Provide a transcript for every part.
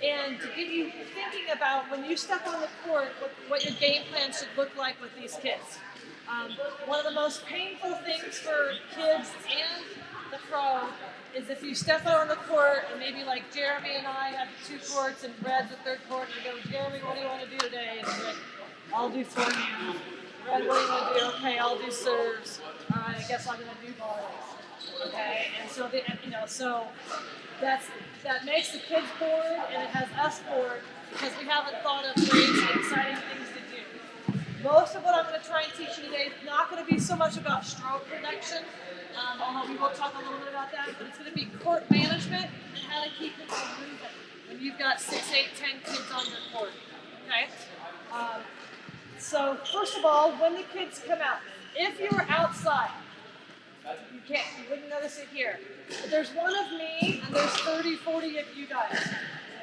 and to get you thinking about when you step on the court, what your game plan should look like with these kids. One of the most painful things for kids and the pro is if you step out on the court and maybe like Jeremy and I have the 2 courts and Red's the 3rd court, and you go, Jeremy, what do you want to do today? And he's like, I'll do forehand. Red, what do you want to do? Okay, I'll do serves. All right, I guess I'm going to do volleys. Okay, and so so that makes the kids bored, and it has us bored because we haven't thought of ways and exciting things to do. Most of what I'm going to try and teach you today is not going to be so much about stroke production, although we will talk a little bit about that, but it's going to be court management and how to keep people moving when you've got 6, 8, 10 kids on your court. Okay? So first of all, when the kids come out, if you're outside, you wouldn't notice it here, but there's one of me and there's 30, 40 of you guys.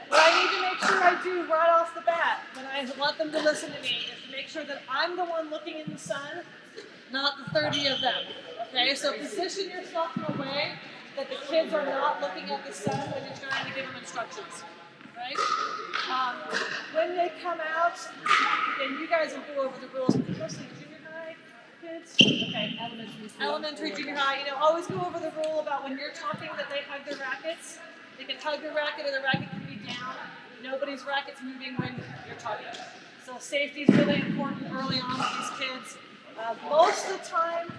What I need to make sure I do right off the bat, when I want them to listen to me, is to make sure that I'm the one looking in the sun, not the 30 of them. Okay, so position yourself in a way that the kids are not looking at the sun when you're trying to give them instructions. Right? When they come out, and you guys will go over the rules, mostly junior high kids. Okay, elementary, junior high. Always go over the rule about when you're talking that they hug their rackets. They can hug their racket, or the racket can be down. Nobody's racket's moving when you're talking. So safety is really important early on with these kids. Most of the time,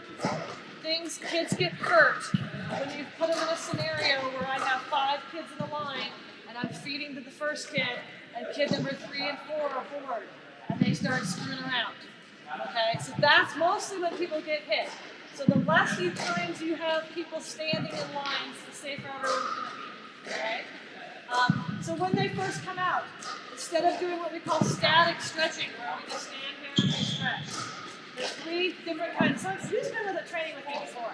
kids get hurt when you put them in a scenario where I have 5 kids in the line, and I'm feeding to the first kid, and kid number 3 and 4 are bored, and they start screwing around. Okay, so that's mostly when people get hit. So the less times you have people standing in lines, the safer everyone's going to be. Okay? So when they first come out, instead of doing what we call static stretching, where we just stand here and we stretch, there's 3 different kinds. So who's been with a training with me before?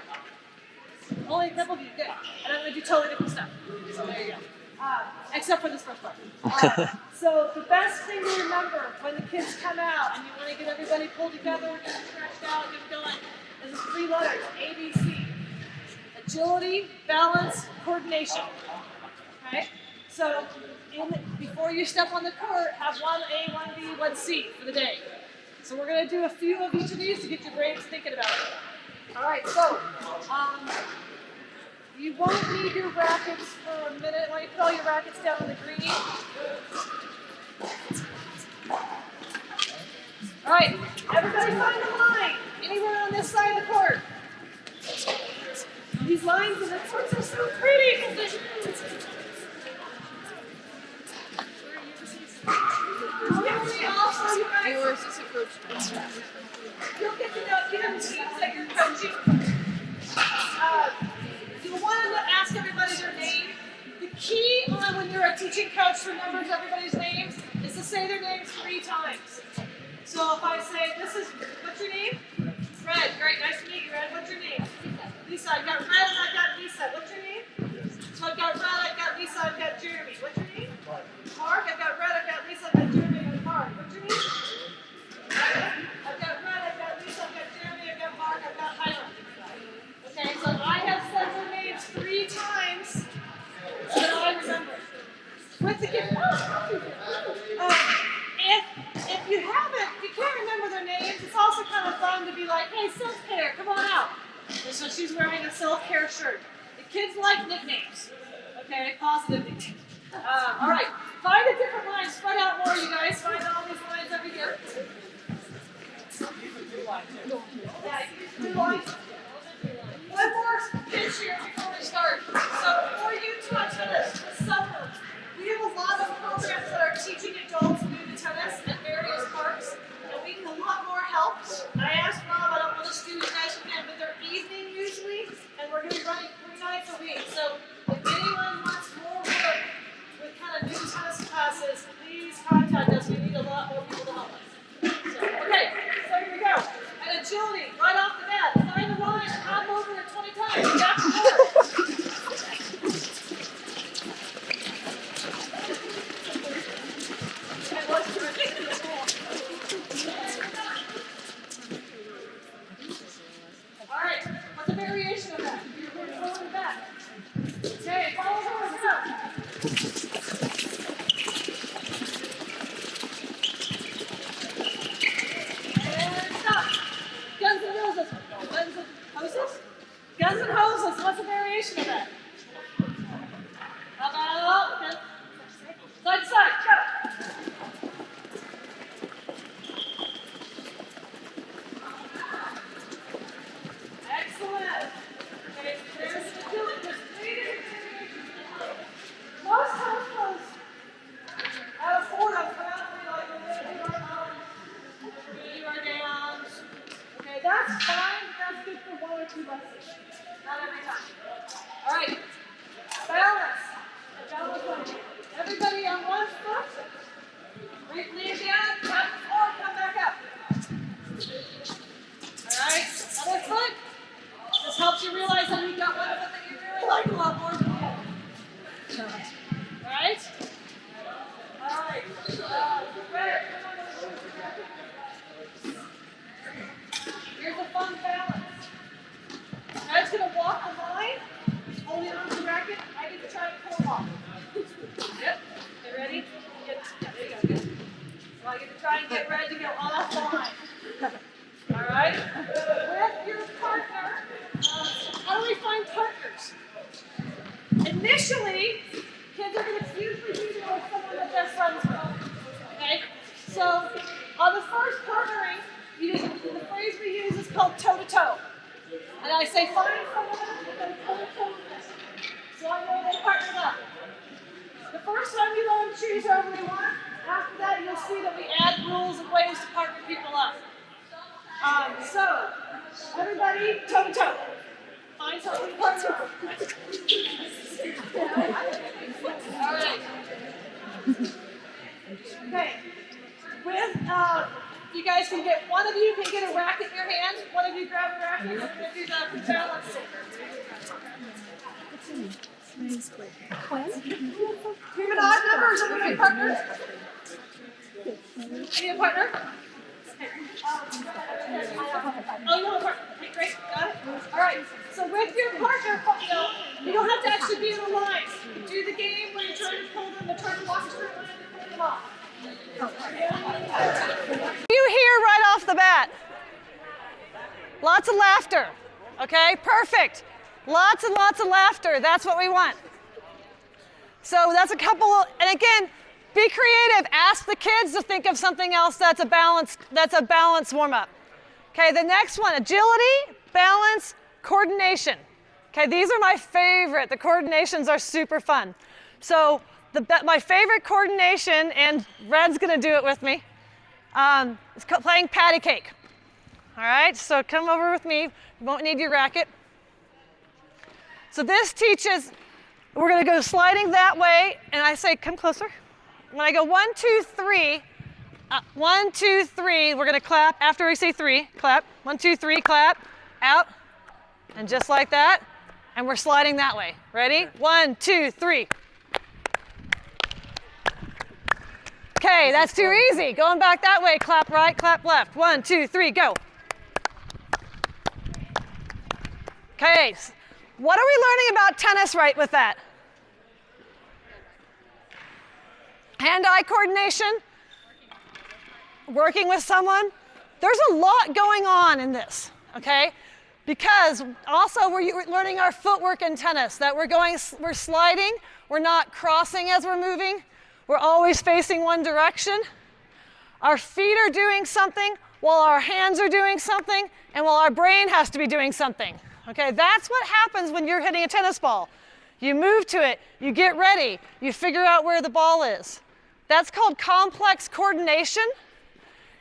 Only a couple of you, good. And I'm going to do totally different stuff. So there you go. Except for this first part. So the best thing to remember when the kids come out and you want to get everybody pulled together, get them stretched out, get them going, is 3 letters, ABC. Agility, balance, coordination. Okay? So before you step on the court, have 1A, 1B, 1C for the day. So we're going to do a few of each of these to get your brains thinking about it. All right, so you won't need your rackets for a minute. Why don't you put all your rackets down on the green? All right, everybody find a line. Anywhere on this side of the court. These lines in the courts are so pretty. Your assistant coach. You'll get to know teams that you're coaching. You'll want to ask everybody their name. The key on when you're a teaching coach remembers everybody's names is to say their names 3 times. So if I say, what's your name? Red, great, nice to meet you, Red. What's your name? Lisa, I've got Red and I've got Lisa. What's your name? So I've got Red, I've got Lisa, I've got Jeremy. What's your name? Mark, I've got Red, I've got Lisa, I've got Jeremy, I've got Mark. What's your name? I've got Red, I've got Lisa, I've got Jeremy, I've got Mark, I've got Highland. Okay, so I have said their names 3 times so that I remember. With the kids. If you can't remember their names, it's also kind of fun to be like, hey, self-care, come on out. And so she's wearing a self-care shirt. The kids like nicknames. Okay, positive nicknames. All right, find a different line. Spread out more, you guys. Find all these lines over here. Yeah, use 2 lines. One more pinch here before we start. So before you touch tennis, this summer, we have a lot of programs that are teaching adults new to tennis at various parks, and we need a lot more help. I asked Rob, I don't want to do you guys again, but they're evening usually, and we're going to be running 3 nights a week. So if anyone wants more work with kind of new tennis classes, please contact us. We need a lot more people to help us. So, okay, so here we go. And agility, right off the bat, find the say find forward, and then pull forward. So I know they partnered up. The first time you let them choose whoever they want, after that you'll see that we add rules and ways to partner people up. So, everybody toe to toe. Find something to partner up. All right. Okay. With, you guys can get, one of you can get a racket in your hand. One of you grab a racket. We're going to do the balance. Do you have an odd number or something like partner? You need a partner? Oh, you want a partner? Okay, great. Got it? All right. So with your partner, you don't have to actually be in a line. You do the game where you're trying to pull them, they're trying to walk a straight line and pull them off. You hear right off the bat. Lots of laughter. Okay, perfect. Lots and lots of laughter. That's what we want. So that's a couple of, and again, be creative. Ask the kids to think of something else that's a balance warm-up. Okay, the next one, agility, balance, coordination. Okay, these are my favorite. The coordinations are super fun. So my favorite coordination, and Red's gonna do it with me, is playing patty cake. All right, so come over with me. You won't need your racket. So this teaches, we're gonna go sliding that way, and I say, come closer. When I go 1, 2, 3, 1, 2, 3, we're gonna clap. After we say 3, clap. 1, 2, 3, clap, out. And just like that, and we're sliding that way. Ready? 1, 2, 3. Okay, that's too easy. Going back that way, clap right, clap left. 1, 2, 3, go. Okay, what are we learning about tennis right with that? Hand-eye coordination, working with someone. There's a lot going on in this, okay? Because also we're learning our footwork in tennis, that we're sliding, we're not crossing as we're moving, we're always facing one direction. Our feet are doing something while our hands are doing something and while our brain has to be doing something. Okay, that's what happens when you're hitting a tennis ball. You move to it, you get ready, you figure out where the ball is. That's called complex coordination,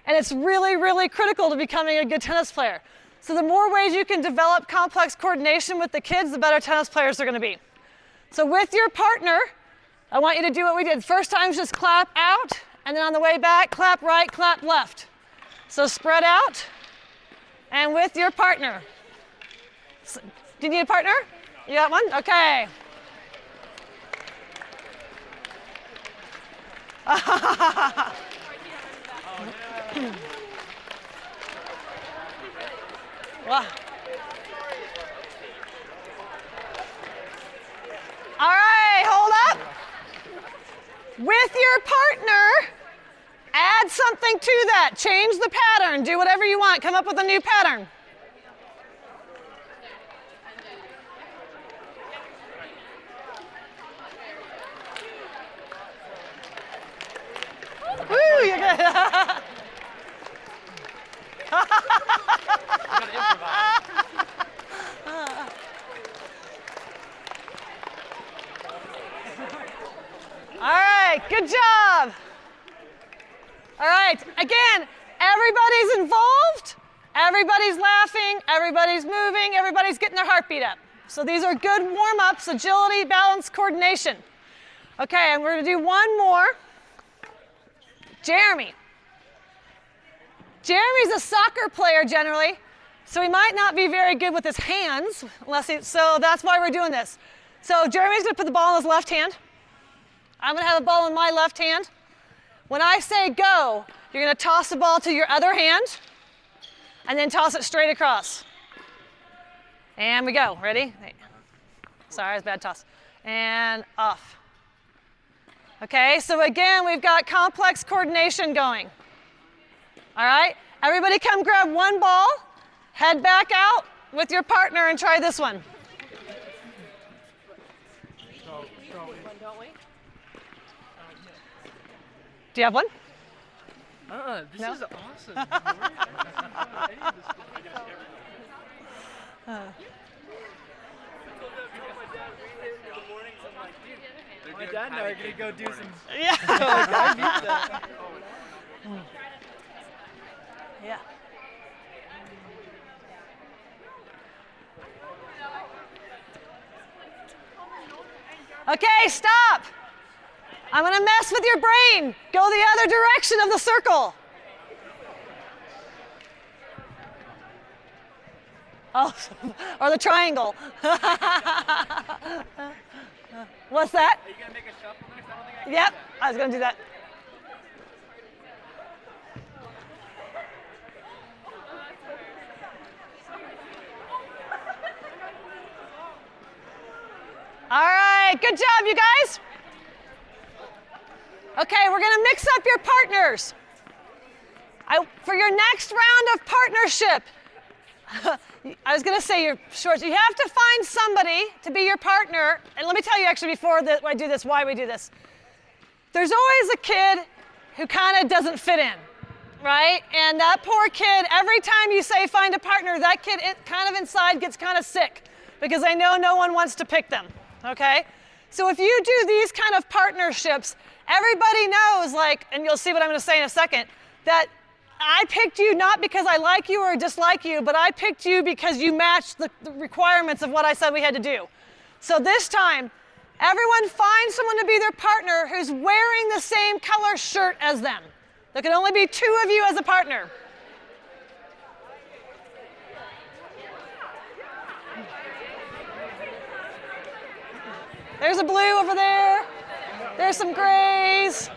and it's really, really critical to becoming a good tennis player. So the more ways you can develop complex coordination with the kids, the better tennis players they're gonna be. So with your partner, I want you to do what we did. First time, just clap out, and then on the way back, clap right, clap left. So spread out, and with your partner. So, do you need a partner? You got one? Okay. Wow. All right, hold up. With your partner, add something to that. Change the pattern. Do whatever you want. Come up with a new pattern. Woo, you're good. Gotta improvise. All right, good job. All right, again, everybody's involved, everybody's laughing, everybody's moving, everybody's getting their heartbeat up. So these are good warm-ups, agility, balance, coordination. Okay, and we're gonna do one more. Jeremy. Jeremy's a soccer player generally, so he might not be very good with his hands, so that's why we're doing this. So Jeremy's gonna put the ball in his left hand. I'm gonna have the ball in my left hand. When I say go, you're gonna toss the ball to your other hand, and then toss it straight across. And we go, ready? Sorry, it's a bad toss. And off. Okay, so again, we've got complex coordination going. All right, everybody come grab one ball, head back out with your partner and try this one. Do you have one? This No? is awesome. My dad and I are gonna go do some. Yeah. I need that. Yeah. Okay, stop. I'm going to mess with your brain. Go the other direction of the circle. Oh, or the triangle. What's that? Are you gonna make a shuffle next? I don't think I can. Yep, I was going to do that. All right, good job, you guys. Okay, we're going to mix up your partners. For your next round of partnership, I was going to say your shorts. You have to find somebody to be your partner. And let me tell you actually before I do this, why we do this. There's always a kid who kind of doesn't fit in, right? And that poor kid, every time you say find a partner, that kid it kind of inside gets kind of sick because I know no one wants to pick them, okay? So if you do these kind of partnerships, everybody knows, like, and you'll see what I'm going to say in a second, that I picked you not because I like you or dislike you, but I picked you because you matched the requirements of what I said we had to do. So this time, everyone find someone to be their partner who's wearing the same color shirt as them. There can only be 2 of you as a partner. There's a blue over there. There's some grays.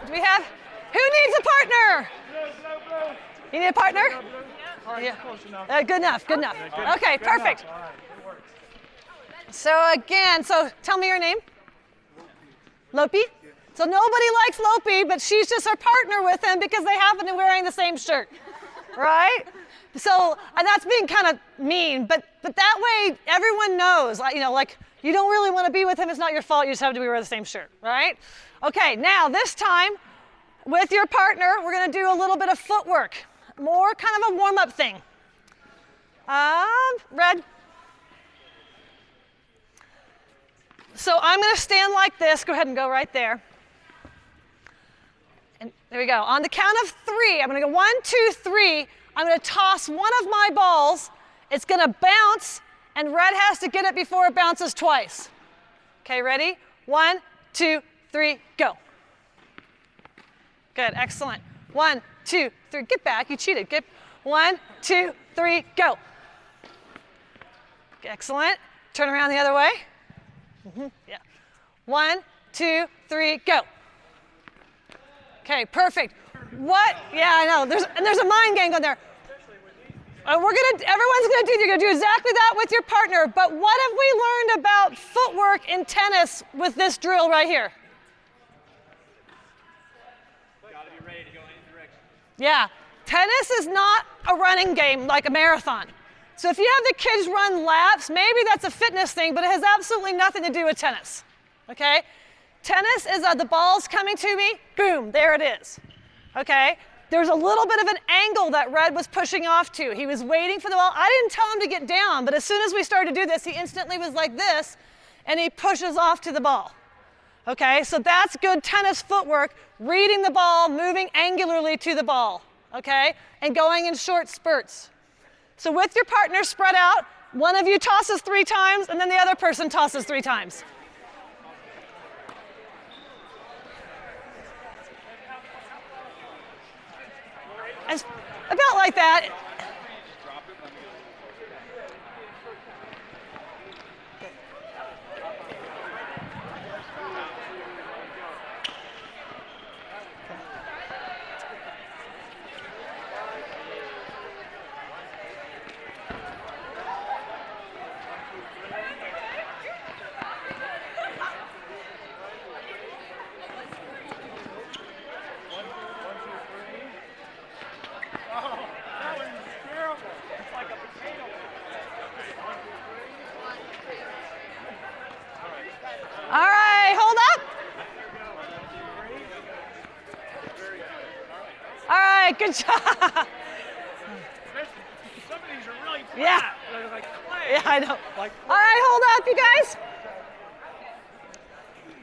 Do we have, who needs a partner? You need a partner? Yeah. Good enough, good enough. Okay, perfect. So again, tell me your name. Lopi? So nobody likes Lopi, but she's just her partner with him because they happen to be wearing the same shirt, right? So, and that's being kind of mean, but that way everyone knows, you know, like you don't really want to be with him, it's not your fault, you just have to be wearing the same shirt, right? Okay, now this time with your partner, we're going to do a little bit of footwork, more kind of a warm-up thing. Red. So I'm going to stand like this, go ahead and go right there. And there we go. On the count of 3, I'm going to go 1, 2, 3. I'm going to toss one of my balls. It's going to bounce, and red has to get it before it bounces twice. Okay, ready? 1, 2, 3, go. Good, excellent. 1, 2, 3, get back. You cheated. Get 1, 2, 3, go. Excellent. Turn around the other way. Yeah. 1, 2, 3, go. Okay, perfect. What? Yeah, I know. There's a mind game going there. Everyone's you're gonna do exactly that with your partner, but what have we learned about footwork in tennis with this drill right here? Gotta be ready to go any direction. Yeah, tennis is not a running game like a marathon. So if you have the kids run laps, maybe that's a fitness thing, but it has absolutely nothing to do with tennis, okay? Tennis is the ball's coming to me, boom, there it is, okay? There's a little bit of an angle that Red was pushing off to. He was waiting for the ball. I didn't tell him to get down, but as soon as we started to do this, he instantly was like this, and he pushes off to the ball. Okay, so that's good tennis footwork, reading the ball, moving angularly to the ball, okay, and going in short spurts. So with your partner spread out, one of you tosses 3 times, and then the other person tosses 3 times. It's about like that. All right, hold up. All right, good job. Some of these Yeah. And I'm like, Yeah, I know. Like, All right, hold up, you guys.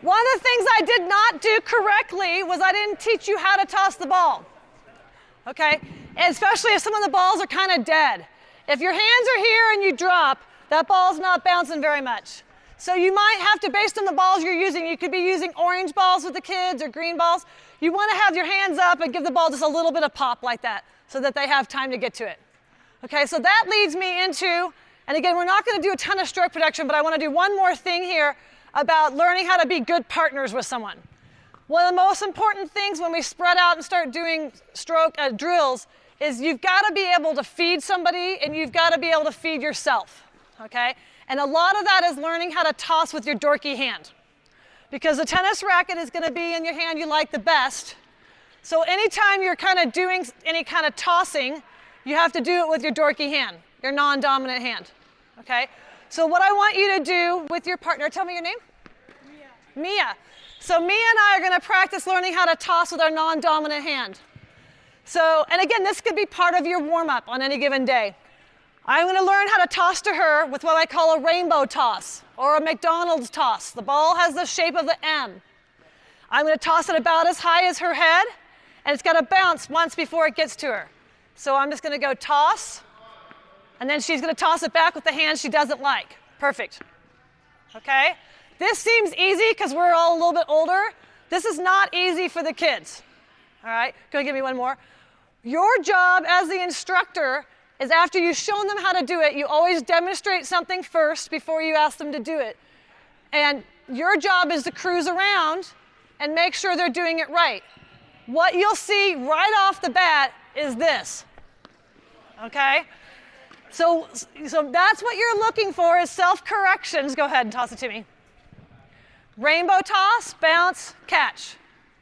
One of the things I did not do correctly was I didn't teach you how to toss the ball. Okay? And especially if some of the balls are kind of dead. If your hands are here and you drop, that ball's not bouncing very much. So you might have to, based on the balls you're using, you could be using orange balls with the kids or green balls. You want to have your hands up and give the ball just a little bit of pop like that so that they have time to get to it. Okay, so that leads me into, and again, we're not going to do a ton of stroke protection, but I want to do one more thing here about learning how to be good partners with someone. One of the most important things when we spread out and start doing stroke drills is you've got to be able to feed somebody and you've got to be able to feed yourself, okay? And a lot of that is learning how to toss with your dorky hand. Because the tennis racket is going to be in your hand you like the best. So anytime you're kind of doing any kind of tossing, you have to do it with your dorky hand, your non-dominant hand, okay? So what I want you to do with your partner, tell me your name? Mia. Mia. So Mia and I are going to practice learning how to toss with our non-dominant hand. So, and again, this could be part of your warm-up on any given day. I'm going to learn how to toss to her with what I call a rainbow toss or a McDonald's toss. The ball has the shape of the M. I'm going to toss it about as high as her head, and it's got to bounce once before it gets to her. So I'm just going to go toss, and then she's going to toss it back with the hand she doesn't like. Perfect. Okay? This seems easy because we're all a little bit older. This is not easy for the kids. All right? Go give me one more. Your job as the instructor is after you've shown them how to do it, you always demonstrate something first before you ask them to do it. And your job is to cruise around and make sure they're doing it right. What you'll see right off the bat is this. Okay? So that's what you're looking for is self-corrections. Go ahead and toss it to me. Rainbow toss, bounce, catch.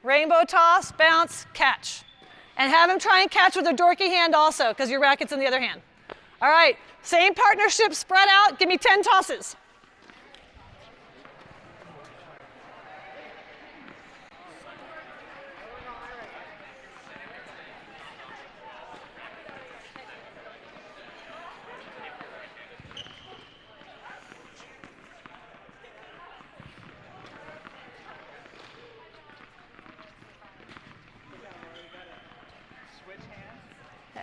Rainbow toss, bounce, catch. And have him try and catch with a dorky hand also, because your racket's in the other hand. All right, same partnership, spread out. Give me 10 tosses.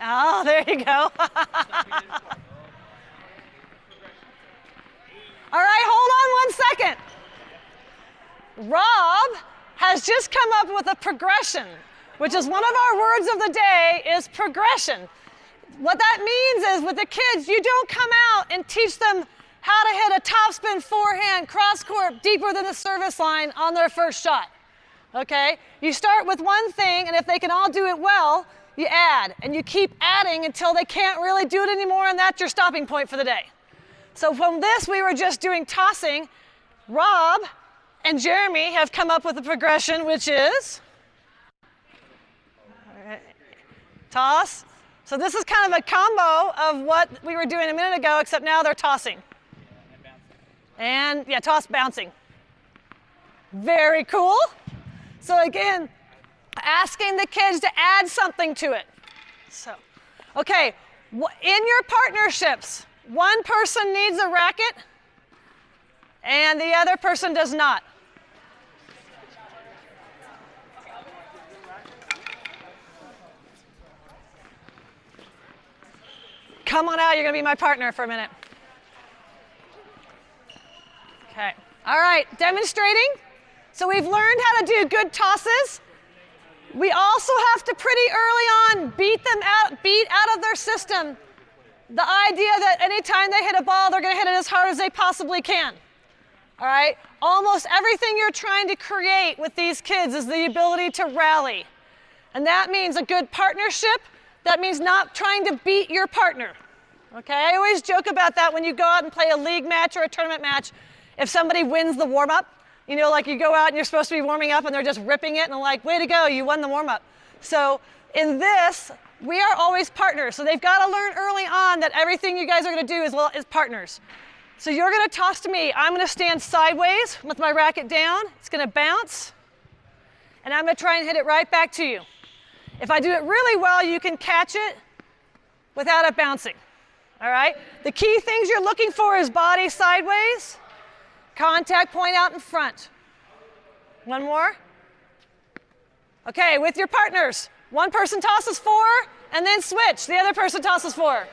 Oh, there you go. All right, hold on 1 second. Rob has just come up with a progression, which is one of our words of the day is progression. What that means is with the kids, you don't come out and teach them how to hit a topspin forehand cross court deeper than the service line on their first shot, okay? You start with one thing, and if they can all do it well, you add, and you keep adding until they can't really do it anymore, and that's your stopping point for the day. So from this, we were just doing tossing. Rob and Jeremy have come up with a progression, which is toss. So this is kind of a combo of what we were doing a minute ago, except now they're tossing. And yeah, toss, bouncing. Very cool. So again, asking the kids to add something to it. So, okay, in your partnerships, one person needs a racket and the other person does not. Come on out, you're gonna be my partner for a minute. Okay, all right, demonstrating. So we've learned how to do good tosses. We also have to pretty early on beat out of their system the idea that anytime they hit a ball, they're going to hit it as hard as they possibly can. All right? Almost everything you're trying to create with these kids is the ability to rally. And that means a good partnership. That means not trying to beat your partner. Okay? I always joke about that when you go out and play a league match or a tournament match. If somebody wins the warm-up, you know, like you go out and you're supposed to be warming up and they're just ripping it and they're like, way to go, you won the warm-up. So in this, we are always partners. So they've got to learn early on that everything you guys are going to do is partners. So you're going to toss to me. I'm going to stand sideways with my racket down. It's going to bounce. And I'm going to try and hit it right back to you. If I do it really well, you can catch it without it bouncing. All right? The key things you're looking for is body sideways, contact point out in front. One more. Okay, with your partners. One person tosses 4, and then switch. The other person tosses 4.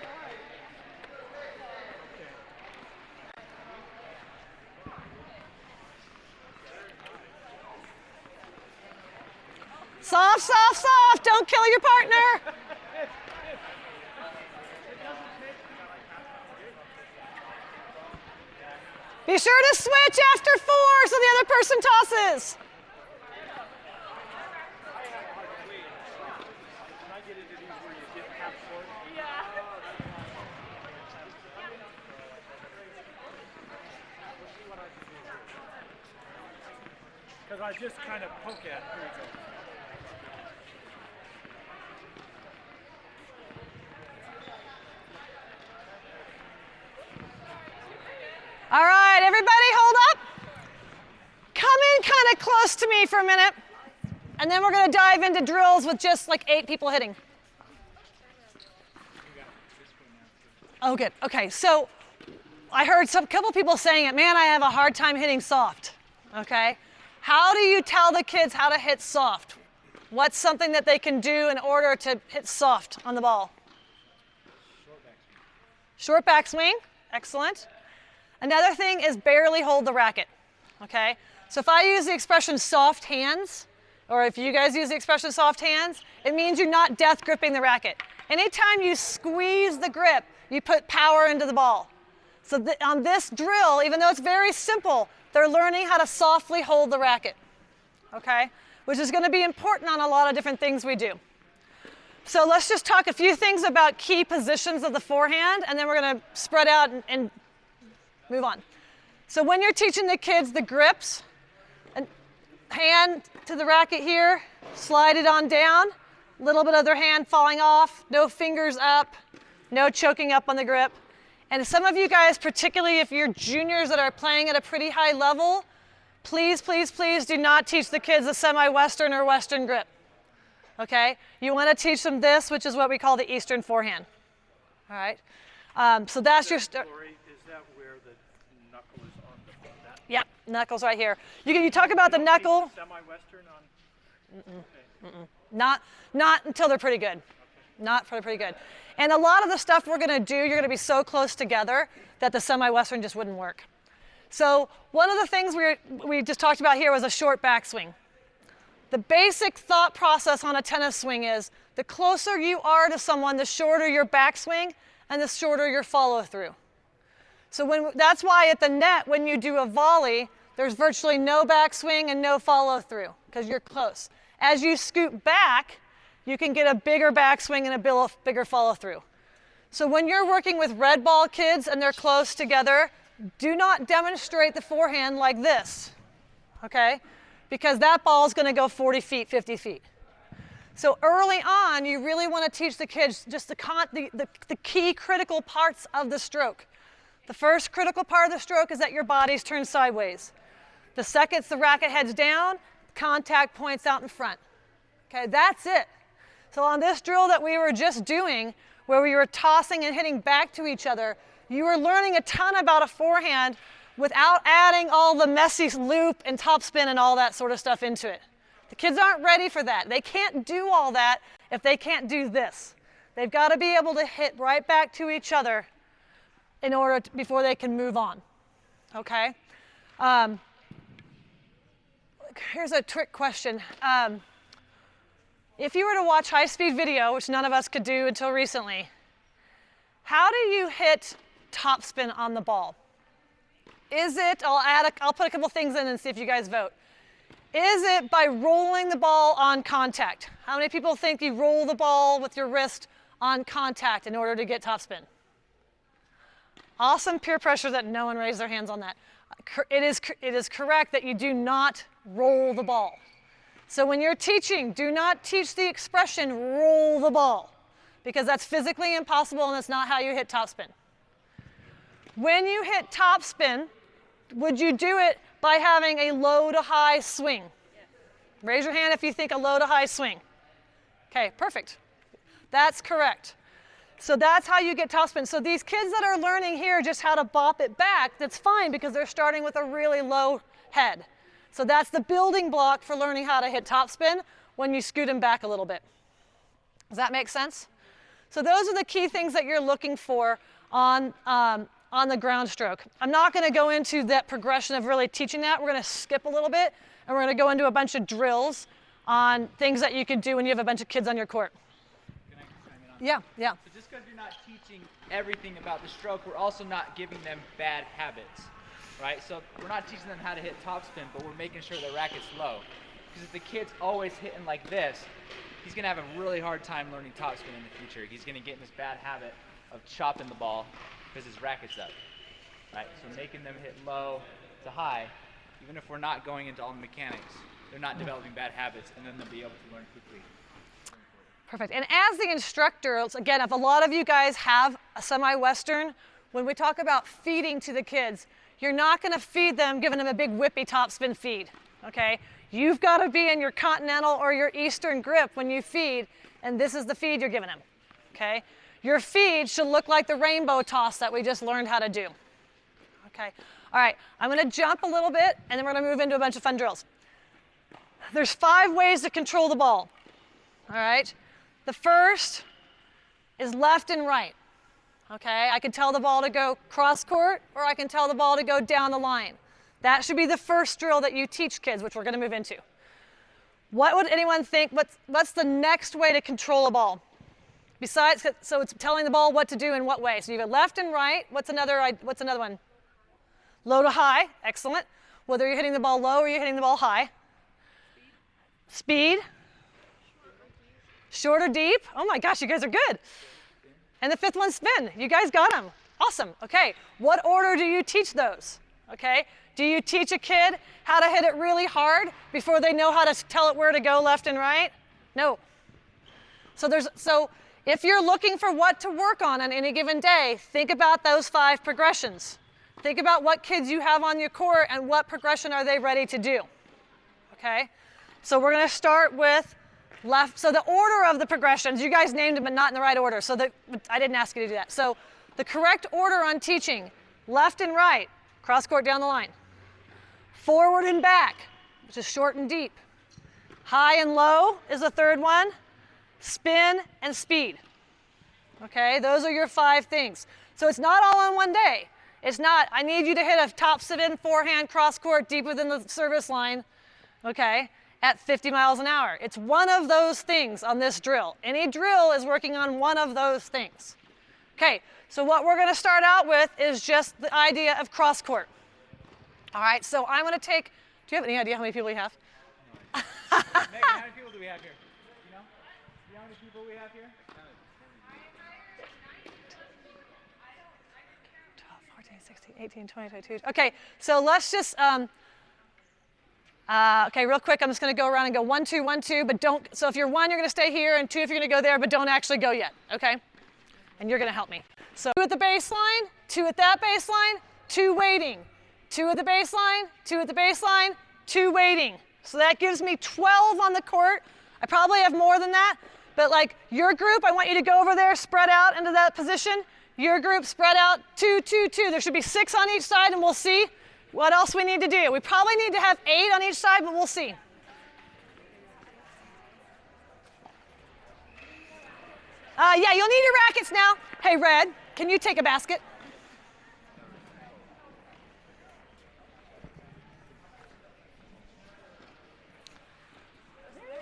Soft, soft, soft. Don't kill your partner. Be sure to switch after 4 so the other person tosses. Because I just kind of poke at it. Here we go. All right, everybody hold up. Come in kind of close to me for a minute. And then we're going to dive into drills with just like 8 people hitting. Oh, good. Okay, so I heard a couple people saying it, man, I have a hard time hitting soft. Okay? How do you tell the kids how to hit soft? What's something that they can do in order to hit soft on the ball? Short backswing. Excellent. Another thing is barely hold the racket, okay? So if I use the expression soft hands, or if you guys use the expression soft hands, it means you're not death gripping the racket. Anytime you squeeze the grip, you put power into the ball. So on this drill, even though it's very simple, they're learning how to softly hold the racket, okay? Which is gonna be important on a lot of different things we do. So let's just talk a few things about key positions of the forehand, and then we're gonna spread out and move on. So when you're teaching the kids the grips, and hand to the racket here, slide it on down, a little bit of their hand falling off, no fingers up, no choking up on the grip. And some of you guys, particularly if you're juniors that are playing at a pretty high level, please, please, please do not teach the kids a semi-Western or Western grip, okay? You want to teach them this, which is what we call the Eastern forehand, all right? So that's your start. Yeah, knuckles right here. You talk about the knuckle. Semi-Western on. Not until they're pretty good. Not for pretty good. And a lot of the stuff we're going to do, you're going to be so close together that the semi-Western just wouldn't work. So one of the things we just talked about here was a short backswing. The basic thought process on a tennis swing is the closer you are to someone, the shorter your backswing and the shorter your follow through. So that's why at the net, when you do a volley, there's virtually no backswing and no follow through because you're close. As you scoot back, you can get a bigger backswing and a bigger follow through. So when you're working with red ball kids and they're close together, do not demonstrate the forehand like this, okay? Because that ball is going to go 40 feet, 50 feet. So early on, you really want to teach the kids just the key critical parts of the stroke. The first critical part of the stroke is that your body's turned sideways. The second is the racket heads down, contact points out in front. Okay, that's it. So on this drill that we were just doing, where we were tossing and hitting back to each other, you were learning a ton about a forehand without adding all the messy loop and topspin and all that sort of stuff into it. The kids aren't ready for that. They can't do all that if they can't do this. They've got to be able to hit right back to each other in order before they can move on, okay? Here's a trick question. If you were to watch high-speed video, which none of us could do until recently, how do you hit topspin on the ball? Is it, I'll put a couple things in and see if you guys vote. Is it by rolling the ball on contact? How many people think you roll the ball with your wrist on contact in order to get topspin? Awesome peer pressure that no one raised their hands on that. It is correct that you do not roll the ball. So when you're teaching, do not teach the expression roll the ball because that's physically impossible and that's not how you hit topspin. When you hit topspin, would you do it by having a low to high swing? Raise your hand if you think a low to high swing. Okay, perfect. That's correct. So that's how you get topspin. So these kids that are learning here just how to bop it back, that's fine because they're starting with a really low head. So that's the building block for learning how to hit topspin when you scoot them back a little bit. Does that make sense? So those are the key things that you're looking for on the ground stroke. I'm not going to go into that progression of really teaching that. We're going to skip a little bit, and we're going to go into a bunch of drills on things that you can do when you have a bunch of kids on your court. Can I just chime in on Yeah, yeah. So just because you're not teaching everything about the stroke, we're also not giving them bad habits, right? So we're not teaching them how to hit topspin, but we're making sure the racket's low. Because if the kid's always hitting like this, he's going to have a really hard time learning topspin in the future. He's going to get in this bad habit of chopping the ball because his racket's up, right? So making them hit low to high, even if we're not going into all the mechanics, they're not developing bad habits, and then they'll be able to learn quickly. Perfect. And as the instructor, again, if a lot of you guys have a semi-Western, when we talk about feeding to the kids, you're not going to feed them giving them a big whippy topspin feed, okay? You've got to be in your continental or your Eastern grip when you feed, and this is the feed you're giving them, okay? Your feed should look like the rainbow toss that we just learned how to do, okay? All right, I'm going to jump a little bit, and then we're going to move into a bunch of fun drills. There's 5 ways to control the ball, all right? The first is left and right, okay? I can tell the ball to go cross court, or I can tell the ball to go down the line. That should be the first drill that you teach kids, which we're going to move into. What would anyone think, what's the next way to control a ball? Besides, so it's telling the ball what to do in what way. So you go left and right. What's another one? Low to high, excellent. Whether you're hitting the ball low or you're hitting the ball high. Speed. Short or deep. Oh my gosh, you guys are good. And the 5th one, spin. You guys got them. Awesome. Okay, what order do you teach those? Okay, do you teach a kid how to hit it really hard before they know how to tell it where to go left and right? No. So if you're looking for what to work on any given day, think about those 5 progressions. Think about what kids you have on your court and what progression are they ready to do. Okay, so we're going to start with left. So the order of the progressions, you guys named them, but not in the right order. So I didn't ask you to do that. So the correct order on teaching, left and right, cross court down the line. Forward and back, which is short and deep. High and low is the 3rd one. Spin and speed. Okay, those are your 5 things. So it's not all on one day. It's not, I need you to hit a top spin, forehand, cross court, deep within the service line, okay, at 50 miles an hour. It's one of those things on this drill. Any drill is working on one of those things. Okay, so what we're going to start out with is just the idea of cross court. All right, so I'm going to take, do you have any idea how many people we have? Megan, how many people do we have here? You know? You know how many people we have here? 12, 14, 16, 18, 20, 22. Okay, so let's just, okay, real quick, I'm just going to go around and go 1, 2, 1, 2, but don't, so if you're 1, you're going to stay here, and 2 if you're going to go there, but don't actually go yet, okay? And you're going to help me. So 2 at the baseline, 2 at that baseline, 2 waiting. 2 at the baseline, 2 at the baseline, 2 waiting. So that gives me 12 on the court. I probably have more than that, but like your group, I want you to go over there, spread out into that position. Your group, spread out, 2, 2, 2. There should be 6 on each side, and we'll see what else we need to do. We probably need to have 8 on each side, but we'll see. Yeah, you'll need your rackets now. Hey, Red, can you take a basket?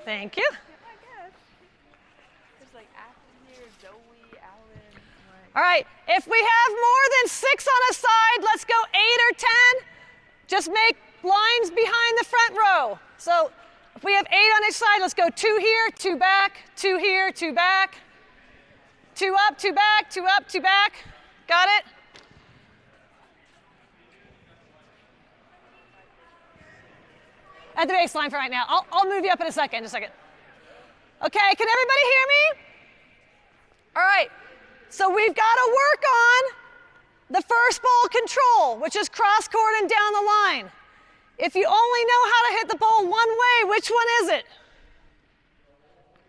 Thank you. There's like Ashley here, Zoe, Alan. All right, if we have more than 6 on a side, let's go 8 or 10. Just make lines behind the front row. So if we have 8 on each side, let's go 2 here, 2 back, 2 here, 2 back, 2 up, 2 back, 2 up, 2 back. Got it? At the baseline for right now. I'll move you up in a second, just a second. Okay, can everybody hear me? All right, so we've got to work on the first ball control, which is cross court and down the line. If you only know how to hit the ball one way, which one is it?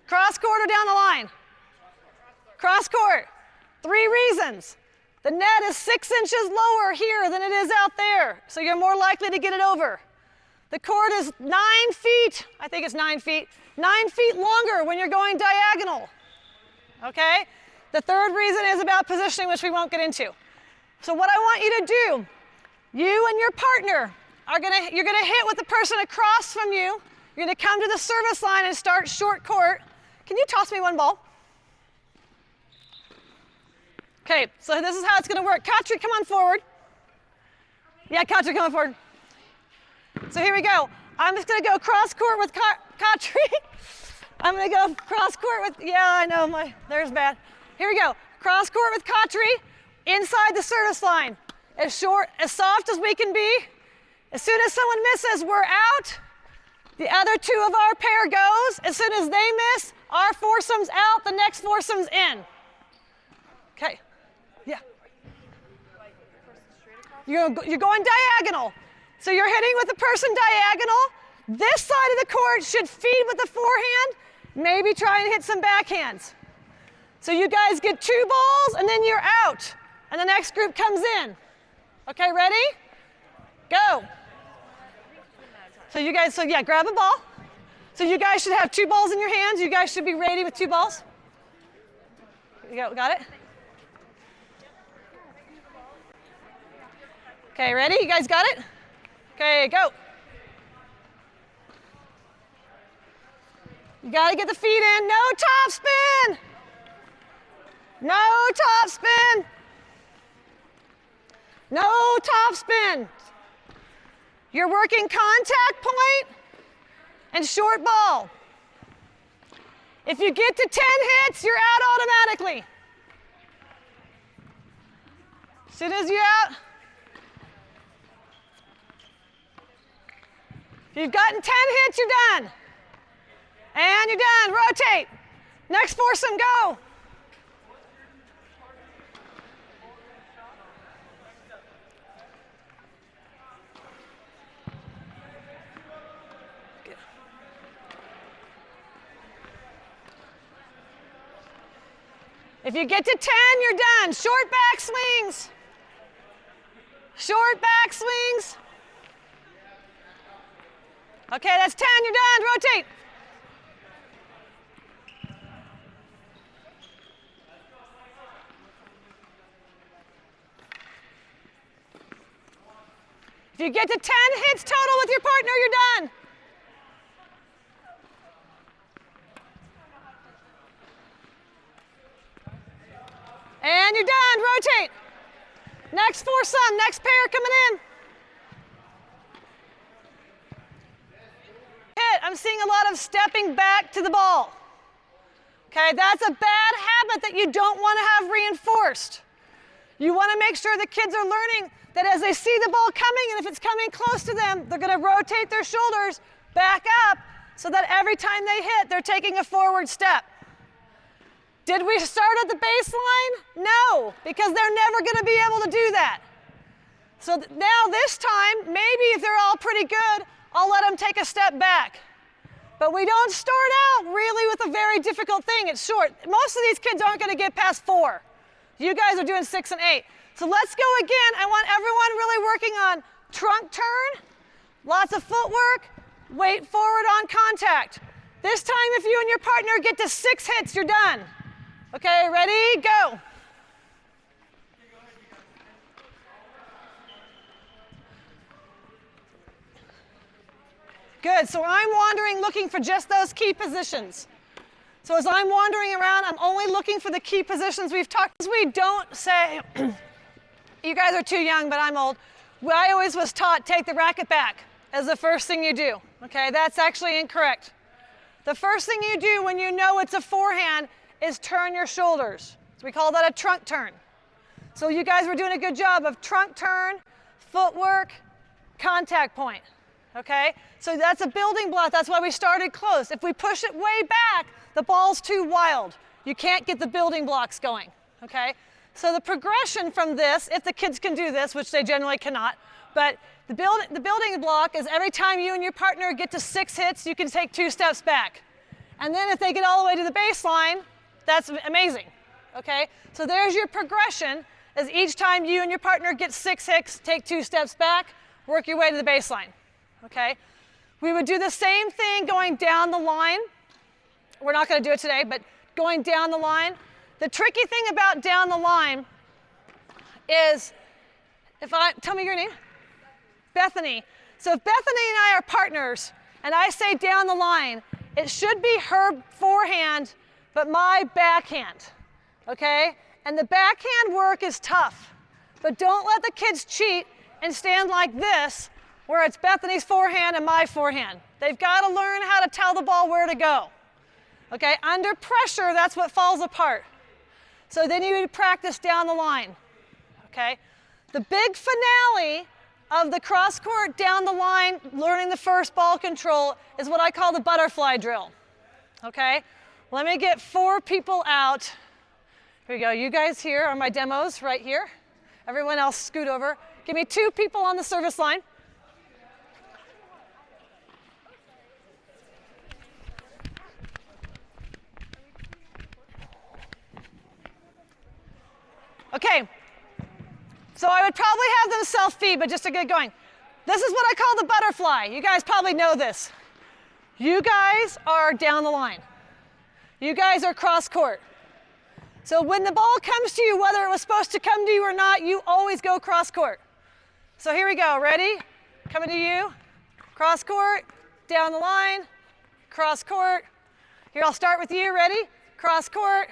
Cross court or down the line? Cross court. 3 reasons. The net is 6 inches lower here than it is out there, so you're more likely to get it over. The court is 9 feet, I think it's 9 feet, 9 feet longer when you're going diagonal, okay? The third reason is about positioning, which we won't get into. So what I want you to do, you and your partner you're gonna hit with the person across from you. You're gonna come to the service line and start short court. Can you toss me one ball? Okay, so this is how it's gonna work. Katri, come on forward. Yeah, Katri, come on forward. So here we go. I'm just gonna go cross court with Katri. I'm gonna go cross court with, yeah, I know, there's bad. Here we go. Cross court with Katri, inside the service line. As short, as soft as we can be. As soon as someone misses, we're out. The other 2 of our pair goes. As soon as they miss, our foursome's out, the next foursome's in. Okay, yeah. You're going diagonal. So you're hitting with the person diagonal. This side of the court should feed with the forehand, maybe try and hit some backhands. So you guys get 2 balls and then you're out. And the next group comes in. Okay, ready? Go. So you guys, grab a ball. So you guys should have 2 balls in your hands. You guys should be ready with 2 balls. You got it? Okay, ready? You guys got it? Okay, go. You gotta get the feet in. No top spin. No top spin. No top spin. You're working contact point and short ball. If you get to 10 hits, you're out automatically. As soon as you're out, if you've gotten 10 hits, you're done. And you're done. Rotate. Next foursome, go. If you get to 10, you're done. Short back swings. Short back swings. Okay, that's 10, you're done. Rotate. If you get to 10 hits total with your partner, you're done. And you're done. Rotate. Next foursome, next pair coming in. Hit. I'm seeing a lot of stepping back to the ball. Okay, that's a bad habit that you don't want to have reinforced. You want to make sure the kids are learning that as they see the ball coming, and if it's coming close to them, they're going to rotate their shoulders back up so that every time they hit, they're taking a forward step. Did we start at the baseline? No, because they're never going to be able to do that. So now this time, maybe if they're all pretty good, I'll let them take a step back. But we don't start out really with a very difficult thing. It's short. Most of these kids aren't going to get past 4. You guys are doing 6 and 8. So let's go again. I want everyone really working on trunk turn, lots of footwork, weight forward on contact. This time, if you and your partner get to 6 hits, you're done. Okay, ready, go. Good, so I'm wandering looking for just those key positions. So as I'm wandering around, I'm only looking for the key positions we've talked. We don't say, you guys are too young, but I'm old. I always was taught, take the racket back as the first thing you do. Okay, that's actually incorrect. The first thing you do when you know it's a forehand is turn your shoulders. So we call that a trunk turn. So you guys were doing a good job of trunk turn, footwork, contact point. Okay, so that's a building block. That's why we started close. If we push it way back, the ball's too wild. You can't get the building blocks going. Okay, so the progression from this, if the kids can do this, which they generally cannot, but the building block is every time you and your partner get to 6 hits, you can take 2 steps back. And then if they get all the way to the baseline, that's amazing. Okay? So there's your progression, as each time you and your partner get 6 hits, take 2 steps back, work your way to the baseline. Okay? We would do the same thing going down the line. We're not going to do it today, but going down the line. The tricky thing about down the line is, tell me your name? Bethany. So if Bethany and I are partners, and I say down the line, it should be her forehand, but my backhand, okay? And the backhand work is tough, but don't let the kids cheat and stand like this, where it's Bethany's forehand and my forehand. They've got to learn how to tell the ball where to go, okay? Under pressure, that's what falls apart. So then you need to practice down the line, okay? The big finale of the cross court down the line, learning the first ball control, is what I call the butterfly drill, okay? Let me get 4 people out. Here we go. You guys here are my demos right here. Everyone else scoot over. Give me 2 people on the service line. Okay. So I would probably have them self-feed, but just to get going. This is what I call the butterfly. You guys probably know this. You guys are down the line. You guys are cross court. So when the ball comes to you, whether it was supposed to come to you or not, you always go cross court. So here we go. Ready? Coming to you. Cross court, down the line, cross court. Here, I'll start with you. Ready? Cross court,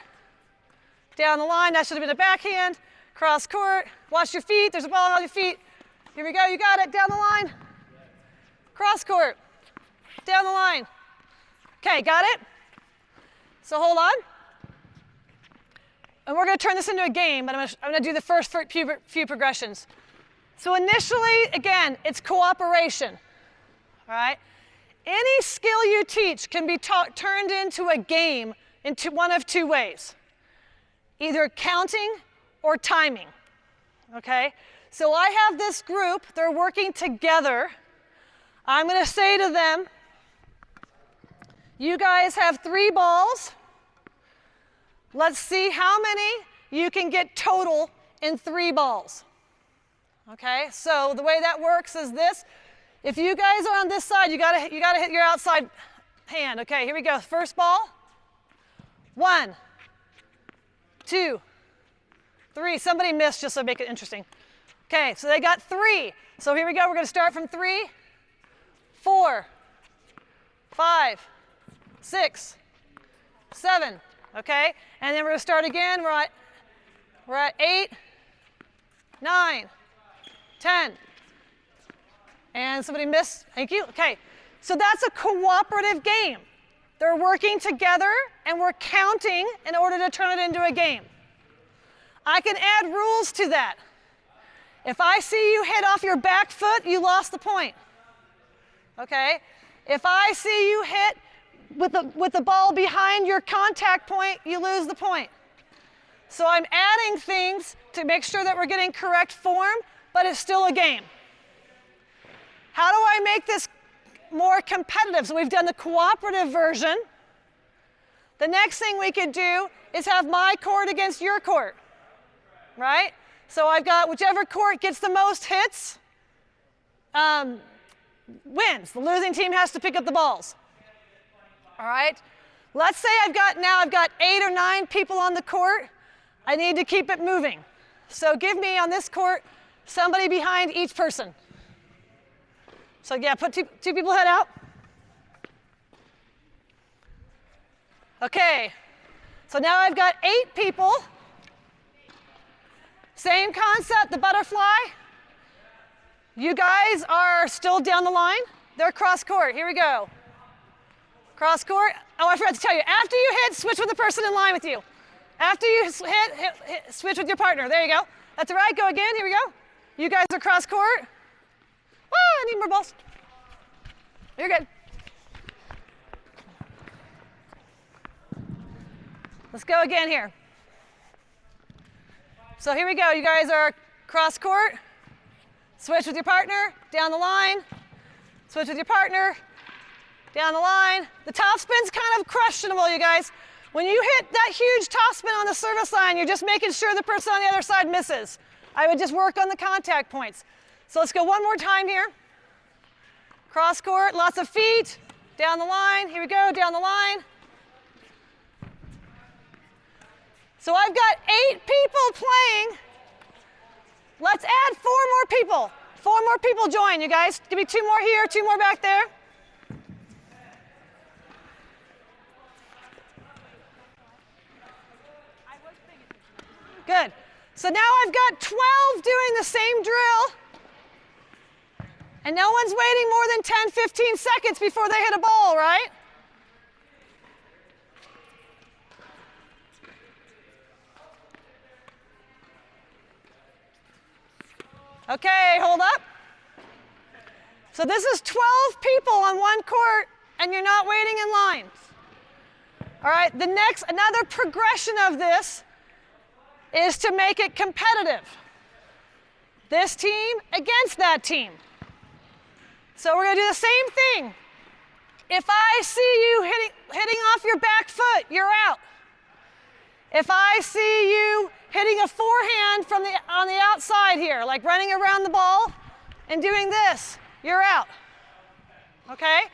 down the line. That should have been a backhand. Cross court. Watch your feet. There's a ball on your feet. Here we go. You got it. Down the line. Cross court. Down the line. Okay, got it? So hold on. And we're going to turn this into a game, but I'm going to do the first few progressions. So initially, again, it's cooperation. All right? Any skill you teach can be turned into a game in one of 2 ways. Either counting or timing, okay? So I have this group, they're working together. I'm going to say to them, you guys have 3 balls. Let's see how many you can get total in 3 balls. Okay, so the way that works is this. If you guys are on this side, you gotta hit your outside hand. Okay, here we go. First ball. 1, 2, 3. Somebody missed just to make it interesting. Okay, so they got 3. So here we go. We're going to start from 3, 4, 5, 6, 7. Okay, and then we're going to start again. We're at 8, 9, 10. And somebody missed. Thank you. Okay, so that's a cooperative game. They're working together, and we're counting in order to turn it into a game. I can add rules to that. If I see you hit off your back foot, you lost the point. Okay? If I see you hit with the ball behind your contact point, you lose the point. So I'm adding things to make sure that we're getting correct form, but it's still a game. How do I make this more competitive? So we've done the cooperative version. The next thing we could do is have my court against your court, right? So I've got whichever court gets the most hits wins. The losing team has to pick up the balls. All right? Let's say I've got 8 or 9 people on the court. I need to keep it moving. So give me on this court somebody behind each person. So yeah, put two people head out. Okay. So now I've got 8 people. Same concept, the butterfly. You guys are still down the line. They're cross court. Here we go. Cross court. Oh, I forgot to tell you. After you hit, switch with the person in line with you. After you hit, switch with your partner. There you go. That's all right. Go again. Here we go. You guys are cross court. Oh, I need more balls. You're good. Let's go again here. So here we go. You guys are cross court. Switch with your partner. Down the line. Switch with your partner. Down the line. The top spin's kind of questionable, you guys. When you hit that huge topspin on the service line, you're just making sure the person on the other side misses. I would just work on the contact points. So let's go one more time here. Cross court, lots of feet, down the line. Here we go, down the line. So I've got 8 people playing. Let's add 4 more people. 4 more people join, you guys. Give me 2 more here, 2 more back there. Good. So now I've got 12 doing the same drill. And no one's waiting more than 10, 15 seconds before they hit a ball, right? Okay, hold up. So this is 12 people on one court, and you're not waiting in line. All right, another progression of this is to make it competitive. This team against that team. So we're gonna do the same thing. If I see you hitting off your back foot, you're out. If I see you hitting a forehand on the outside here, like running around the ball and doing this, you're out. Okay?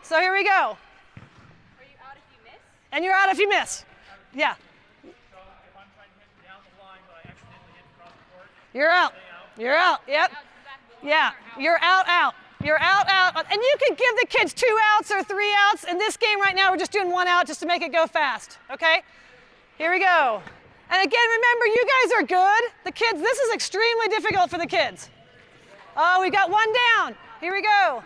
So here we go. Are you out if you miss? And you're out if you miss. Yeah. So if I'm trying to hit down the line, but I accidentally hit across the court, You're out. You're out. Yep. Yeah. You're out. You're out. And you can give the kids 2 outs or 3 outs. In this game right now, we're just doing 1 out just to make it go fast. Okay? Here we go. And again, remember, you guys are good. The kids, this is extremely difficult for the kids. Oh, we got 1 down. Here we go.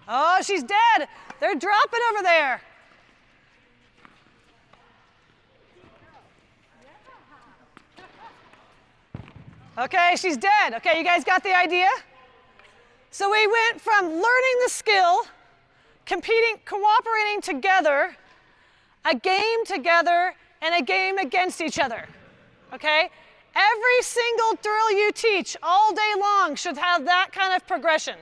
Oh, she's dead. They're dropping over there. Okay, she's dead. Okay, you guys got the idea? So we went from learning the skill, competing, cooperating together, a game together, and a game against each other. Okay? Every single drill you teach all day long should have that kind of progression.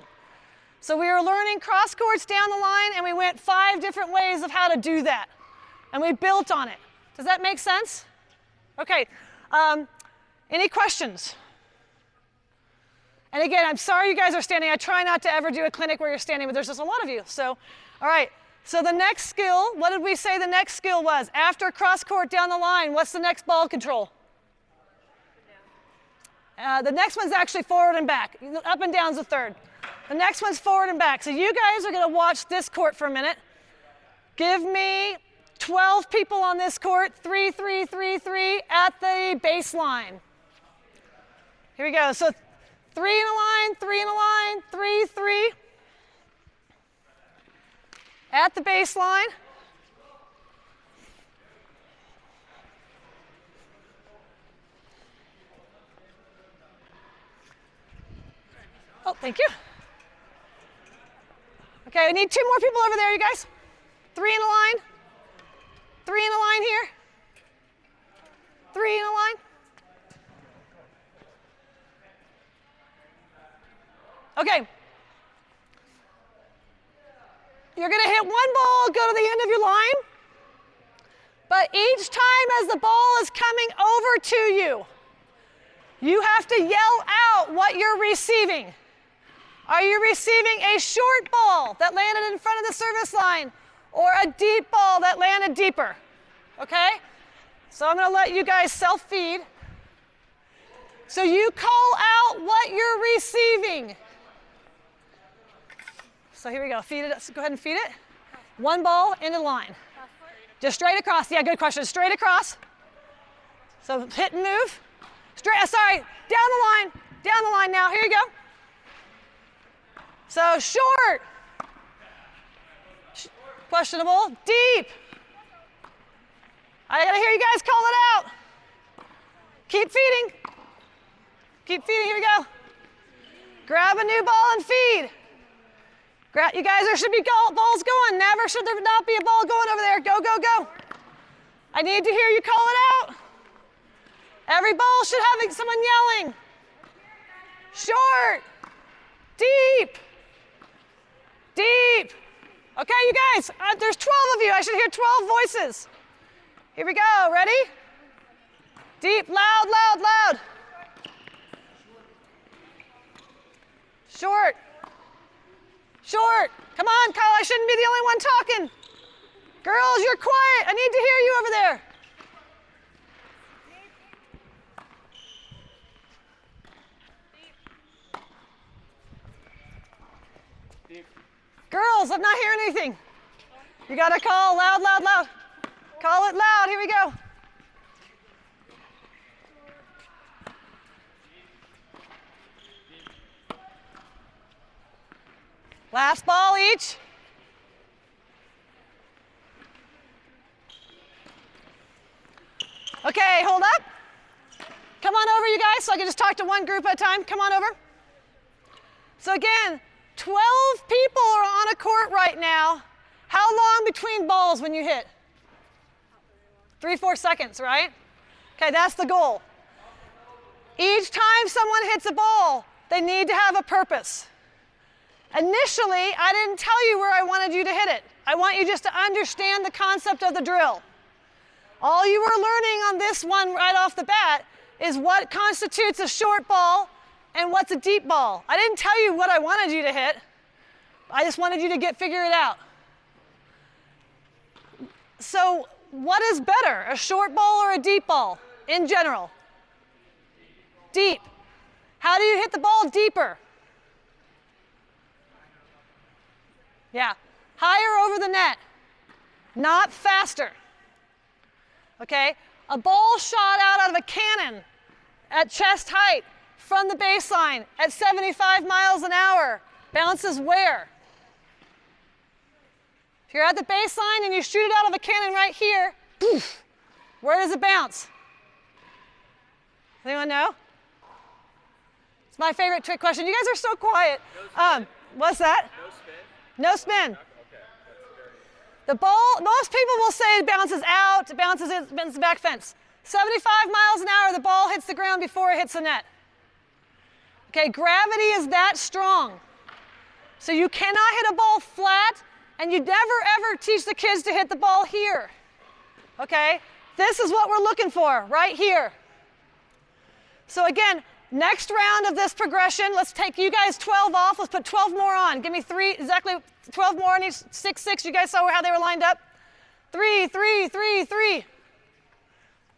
So we were learning cross courts down the line, and we went 5 different ways of how to do that. And we built on it. Does that make sense? Okay. Any questions? And again, I'm sorry you guys are standing. I try not to ever do a clinic where you're standing, but there's just a lot of you. So, all right. So the next skill, what did we say the next skill was? After cross court down the line, what's the next ball control? The next one's actually forward and back. Up and down's the third. The next one's forward and back. So you guys are going to watch this court for a minute. Give me 12 people on this court, 3, 3, 3, 3 at the baseline. Here we go. So 3 in a line, 3 in a line, 3, 3. At the baseline. Oh, thank you. Okay, we need 2 more people over there, you guys. 3 in a line. 3 in a line here. 3 in a line. Okay. You're going to hit 1 ball, go to the end of your line. But each time as the ball is coming over to you, you have to yell out what you're receiving. Are you receiving a short ball that landed in front of the service line or a deep ball that landed deeper? Okay? So I'm going to let you guys self-feed. So you call out what you're receiving. So here we go. Feed it. Go ahead and feed it. 1 ball into the line. Just straight across. Yeah, good question. Straight across. So hit and move. Straight. Sorry. Down the line. Down the line now. Here you go. So short. Questionable. Deep. I gotta hear you guys call it out. Keep feeding. Keep feeding. Here we go. Grab a new ball and feed. You guys, there should be balls going. Never should there not be a ball going over there. Go, go, go. I need to hear you call it out. Every ball should have someone yelling. Short. Deep. Deep. Okay, you guys, there's 12 of you. I should hear 12 voices. Here we go. Ready? Deep, loud, loud, loud. Short. Short. Come on, Kyle, I shouldn't be the only one talking. Girls, you're quiet. I need to hear you over there. Girls, I'm not hearing anything. You gotta call loud, loud, loud. Call it loud, here we go. Last ball each. Okay, hold up. Come on over, you guys, so I can just talk to one group at a time. Come on over. So again, 12 people are on a court right now. How long between balls when you hit? 3-4 seconds, right? Okay, that's the goal. Each time someone hits a ball, they need to have a purpose. Initially, I didn't tell you where I wanted you to hit it. I want you just to understand the concept of the drill. All you were learning on this one right off the bat is what constitutes a short ball and what's a deep ball. I didn't tell you what I wanted you to hit. I just wanted you to figure it out. So what is better, a short ball or a deep ball in general? Deep. How do you hit the ball deeper? Yeah, higher over the net, not faster. Okay, a ball shot out of a cannon at chest height from the baseline at 75 miles an hour bounces where? If you're at the baseline and you shoot it out of a cannon right here, poof, where does it bounce? Anyone know? It's my favorite trick question. You guys are so quiet. What's that? No spin. The ball, most people will say it bounces out, it bounces in, bends the back fence. 75 miles an hour, the ball hits the ground before it hits the net. Okay, gravity is that strong. So you cannot hit a ball flat, and you never ever teach the kids to hit the ball here. Okay, this is what we're looking for, right here. So again, next round of this progression, let's take you guys 12 off. Let's put 12 more on. Give me exactly 12 more on each 6. You guys saw how they were lined up? 3, 3, 3, 3.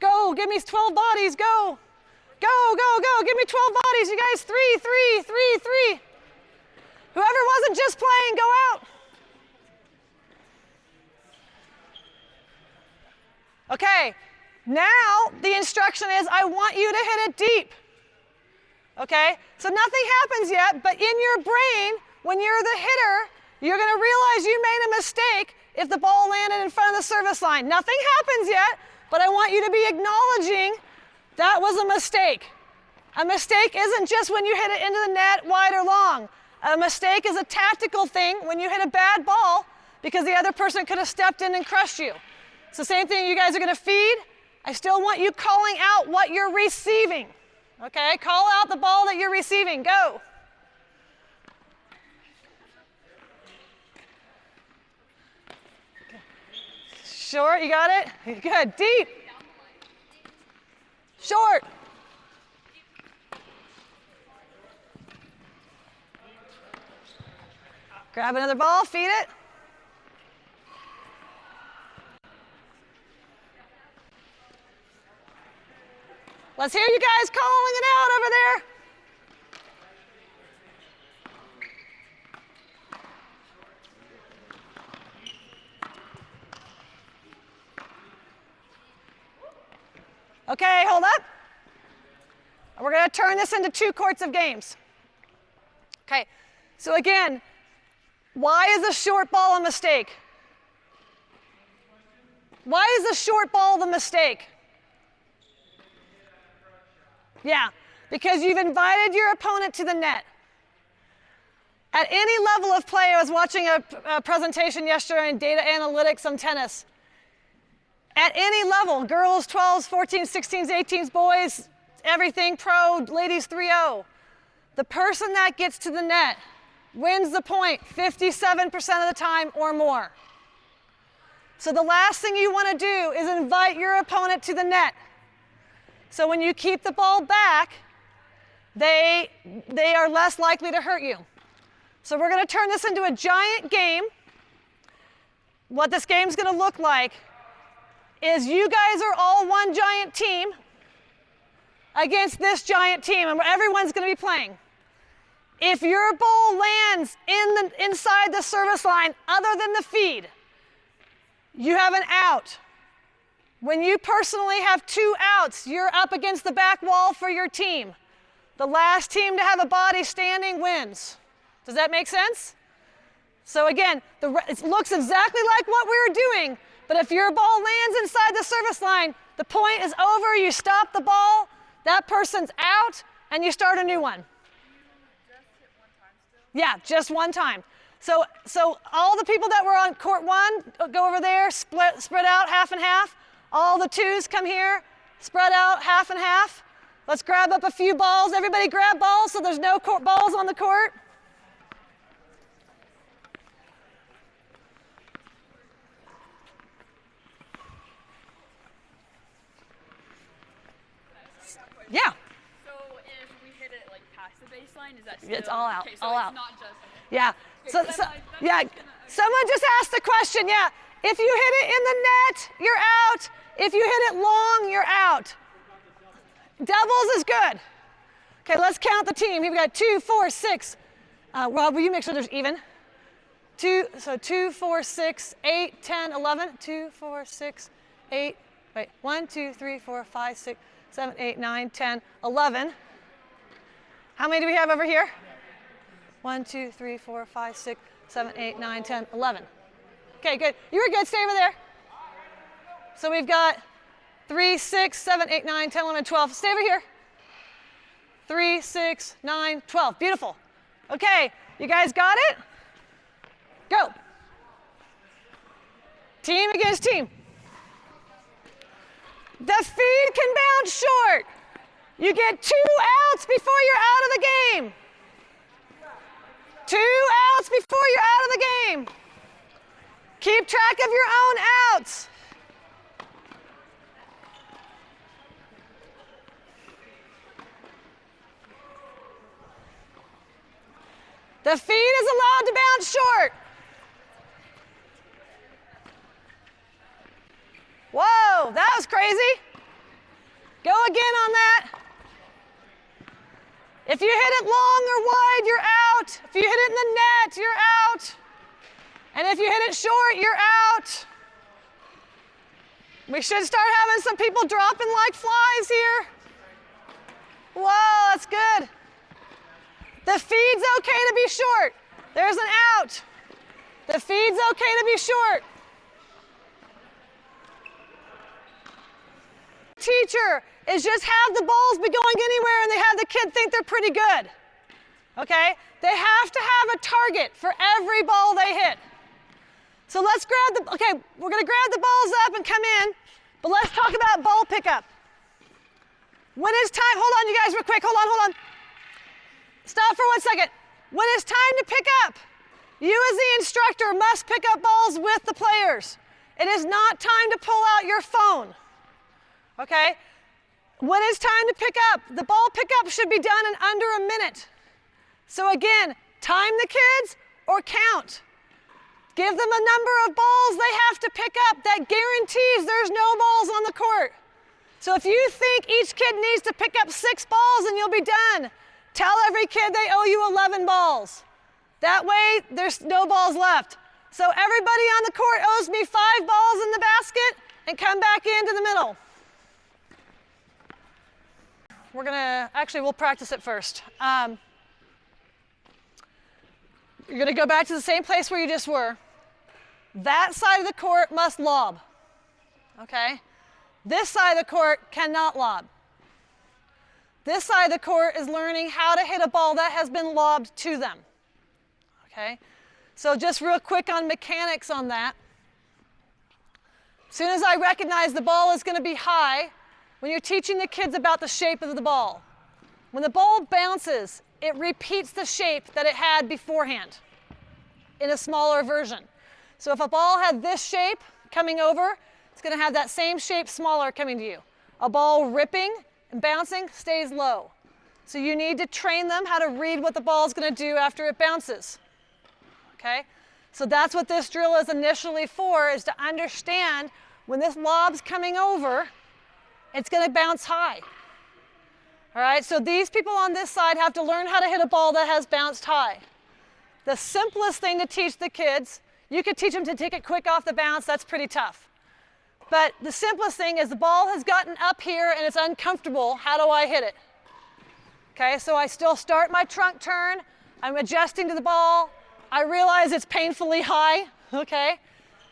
Go, give me 12 bodies, go. Go, go, go, give me 12 bodies. You guys, 3, 3, 3, 3. Whoever wasn't just playing, go out. Okay, now the instruction is I want you to hit it deep. Okay, so nothing happens yet, but in your brain, when you're the hitter, you're going to realize you made a mistake if the ball landed in front of the service line. Nothing happens yet, but I want you to be acknowledging that was a mistake. A mistake isn't just when you hit it into the net, wide or long. A mistake is a tactical thing when you hit a bad ball because the other person could have stepped in and crushed you. It's the same thing you guys are going to feed. I still want you calling out what you're receiving. Okay, call out the ball that you're receiving. Go. Short, you got it? Good. Deep. Short. Grab another ball, feed it. Let's hear you guys calling it out over there. Okay, hold up. We're going to turn this into 2 courts of games. Okay, so again, why is a short ball a mistake? Why is a short ball the mistake? Yeah, because you've invited your opponent to the net. At any level of play, I was watching a presentation yesterday on data analytics on tennis. at any level, girls, 12s, 14s, 16s, 18s, boys, everything, pro, ladies 3-0. The person that gets to the net wins the point 57% of the time or more. So the last thing you want to do is invite your opponent to the net. So when you keep the ball back, they are less likely to hurt you. So we're going to turn this into a giant game. What this game's going to look like is you guys are all one giant team against this giant team, and everyone's going to be playing. If your ball lands inside the service line other than the feed, you have an out. When you personally have 2 outs, you're up against the back wall for your team. The last team to have a body standing wins. Does that make sense? So again, it looks exactly like what we were doing, but if your ball lands inside the service line, the point is over, you stop the ball, that person's out, and you start a new one. Yeah, just one time. So all the people that were on court 1, go over there, spread out half and half. All the 2s come here, spread out half and half. Let's grab up a few balls. Everybody grab balls so there's no balls on the court. Yeah. So if we hit it like past the baseline, is that still? It's all out, Okay, so all it's out. not just. Yeah. Okay, Yeah. Someone just asked the question. Yeah. If you hit it in the net, you're out. If you hit it long, you're out. Doubles is good. Okay, let's count the team. Here we got 2, 4, 6. Rob, will you make sure there's even? 2, 4, 6, 8, 10, 11. 2, 4, 6, 8. Wait, 1, 2, 3, 4, 5, 6, 7, 8, 9, 10, 11. How many do we have over here? 1, 2, 3, 4, 5, 6, 7, 8, 9, 10, 11. Okay, good. You were good. Stay over there. So we've got 3, 6, 7, 8, 9, 10, 11, 12. Stay over here. 3, 6, 9, 12. Beautiful. Okay, you guys got it? Go. Team against team. The feed can bounce short. You get 2 outs before you're out of the game. 2 outs before you're out of the game. Keep track of your own outs. The feed is allowed to bounce short. Whoa, that was crazy. Go again on that. If you hit it long or wide, you're out. If you hit it in the net, you're out. And if you hit it short, you're out. We should start having some people dropping like flies here. Whoa, that's good. The feed's okay to be short. There's an out. The feed's okay to be short. Teacher is just have the balls be going anywhere and they have the kid think they're pretty good. Okay? They have to have a target for every ball they hit. So let's grab we're gonna grab the balls up and come in, but let's talk about ball pickup. When it's time, hold on you guys real quick, hold on. Stop for 1 second. When it's time to pick up, you as the instructor must pick up balls with the players. It is not time to pull out your phone. Okay? When it's time to pick up, the ball pickup should be done in under a minute. So again, time the kids or count. Give them a number of balls they have to pick up. That guarantees there's no balls on the court. So if you think each kid needs to pick up 6 balls and you'll be done, tell every kid they owe you 11 balls. That way, there's no balls left. So everybody on the court owes me 5 balls in the basket and come back into the middle. We'll practice it first. You're gonna go back to the same place where you just were. That side of the court must lob, okay? This side of the court cannot lob. This side of the court is learning how to hit a ball that has been lobbed to them, okay? So just real quick on mechanics on that. As soon as I recognize the ball is going to be high, when you're teaching the kids about the shape of the ball, when the ball bounces, it repeats the shape that it had beforehand in a smaller version. So if a ball had this shape coming over, it's going to have that same shape smaller coming to you. A ball ripping and bouncing stays low. So you need to train them how to read what the ball is going to do after it bounces. Okay? So that's what this drill is initially for, is to understand when this lob's coming over, it's going to bounce high. All right? So these people on this side have to learn how to hit a ball that has bounced high. The simplest thing to teach the kids, you could teach them to take it quick off the bounce, that's pretty tough. But the simplest thing is the ball has gotten up here and it's uncomfortable. How do I hit it? Okay, so I still start my trunk turn. I'm adjusting to the ball. I realize it's painfully high. Okay,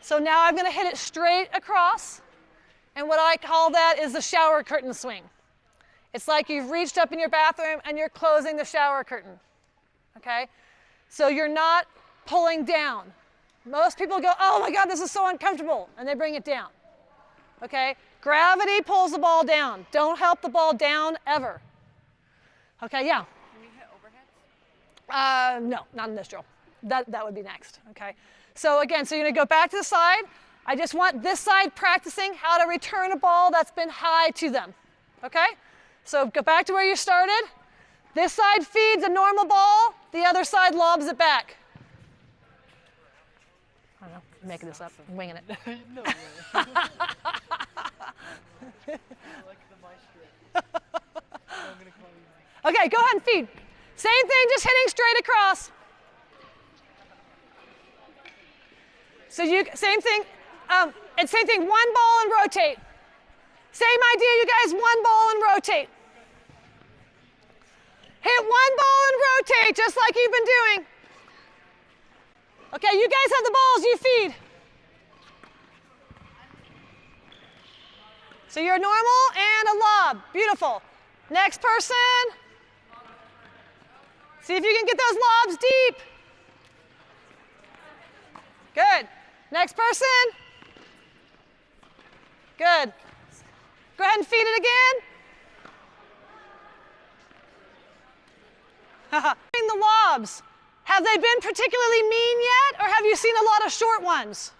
so now I'm going to hit it straight across. And what I call that is the shower curtain swing. It's like you've reached up in your bathroom and you're closing the shower curtain. Okay, so you're not pulling down. Most people go, oh my God, this is so uncomfortable, and they bring it down. Okay, gravity pulls the ball down. Don't help the ball down ever. Okay, yeah? Can we hit overheads? No, not in this drill. That would be next, okay? So again, so you're gonna go back to the side. I just want this side practicing how to return a ball that's been high to them, okay? So go back to where you started. This side feeds a normal ball, the other side lobs it back. I don't know, I'm making this up, I'm winging it. No way. I like the maestro. I'm gonna call you. Okay, go ahead and feed. Same thing, just hitting straight across. So same thing, and same thing, one ball and rotate. Same idea, you guys, one ball and rotate. Hit one ball and rotate, just like you've been doing. Okay, you guys have the balls, you feed. So you're normal and a lob, beautiful. Next person. See if you can get those lobs deep. Good. Next person. Good. Go ahead and feed it again. The lobs. Have they been particularly mean yet, or have you seen a lot of short ones?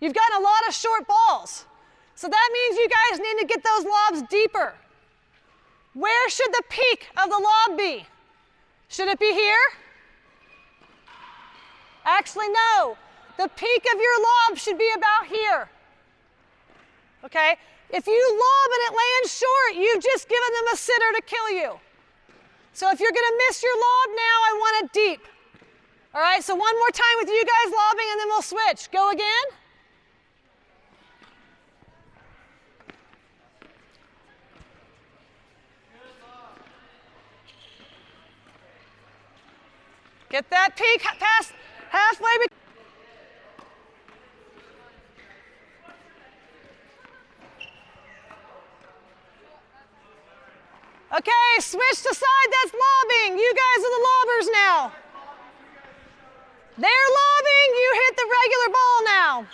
You've gotten a lot of short balls. So that means you guys need to get those lobs deeper. Where should the peak of the lob be? Should it be here? Actually, no. The peak of your lob should be about here. Okay? If you lob and it lands short, you've just given them a sitter to kill you. So if you're going to miss your lob now, I want it deep. All right, so one more time with you guys lobbing, and then we'll switch. Go again. Get that peak past halfway. Okay, switch to side that's lobbing. You guys are the lobbers now. They're lobbing, you hit the regular ball now.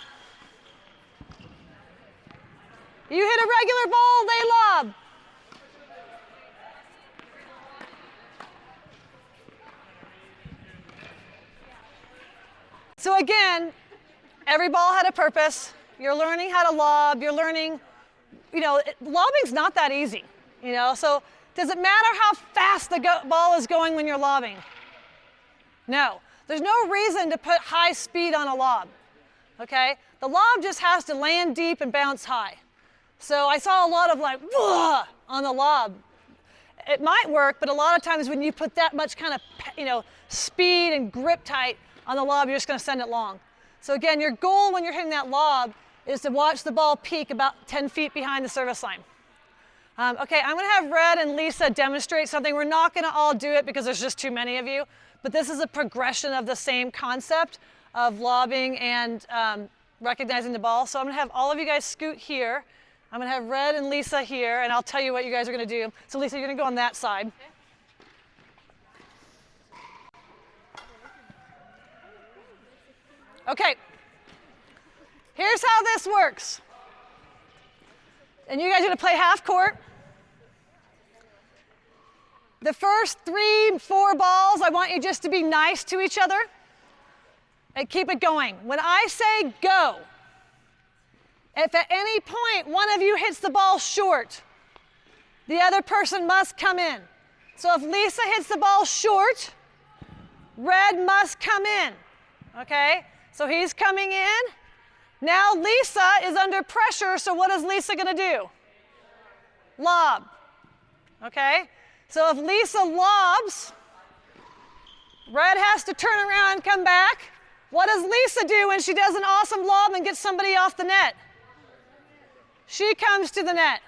You hit a regular ball, they lob. So again, every ball had a purpose. You're learning how to lob. You're learning, lobbing's not that easy, So does it matter how fast the ball is going when you're lobbing? No. There's no reason to put high speed on a lob, okay? The lob just has to land deep and bounce high. So I saw a lot of on the lob. It might work, but a lot of times when you put that much kind of, speed and grip tight on the lob, you're just going to send it long. So again, your goal when you're hitting that lob is to watch the ball peak about 10 feet behind the service line. Okay, I'm going to have Red and Lisa demonstrate something. We're not going to all do it because there's just too many of you, but this is a progression of the same concept of lobbing and recognizing the ball. So I'm going to have all of you guys scoot here. I'm going to have Red and Lisa here, and I'll tell you what you guys are going to do. So Lisa, you're going to go on that side. Okay. here's how this works. And you guys are going to play half court. The first 3, 4 balls, I want you just to be nice to each other and keep it going. When I say go, if at any point one of you hits the ball short, the other person must come in. So if Lisa hits the ball short, red must come in, okay? So he's coming in. Now Lisa is under pressure, so what is Lisa gonna do? Lob, okay? So if Lisa lobs, red has to turn around and come back. What does Lisa do when she does an awesome lob and gets somebody off the net? She comes to the net,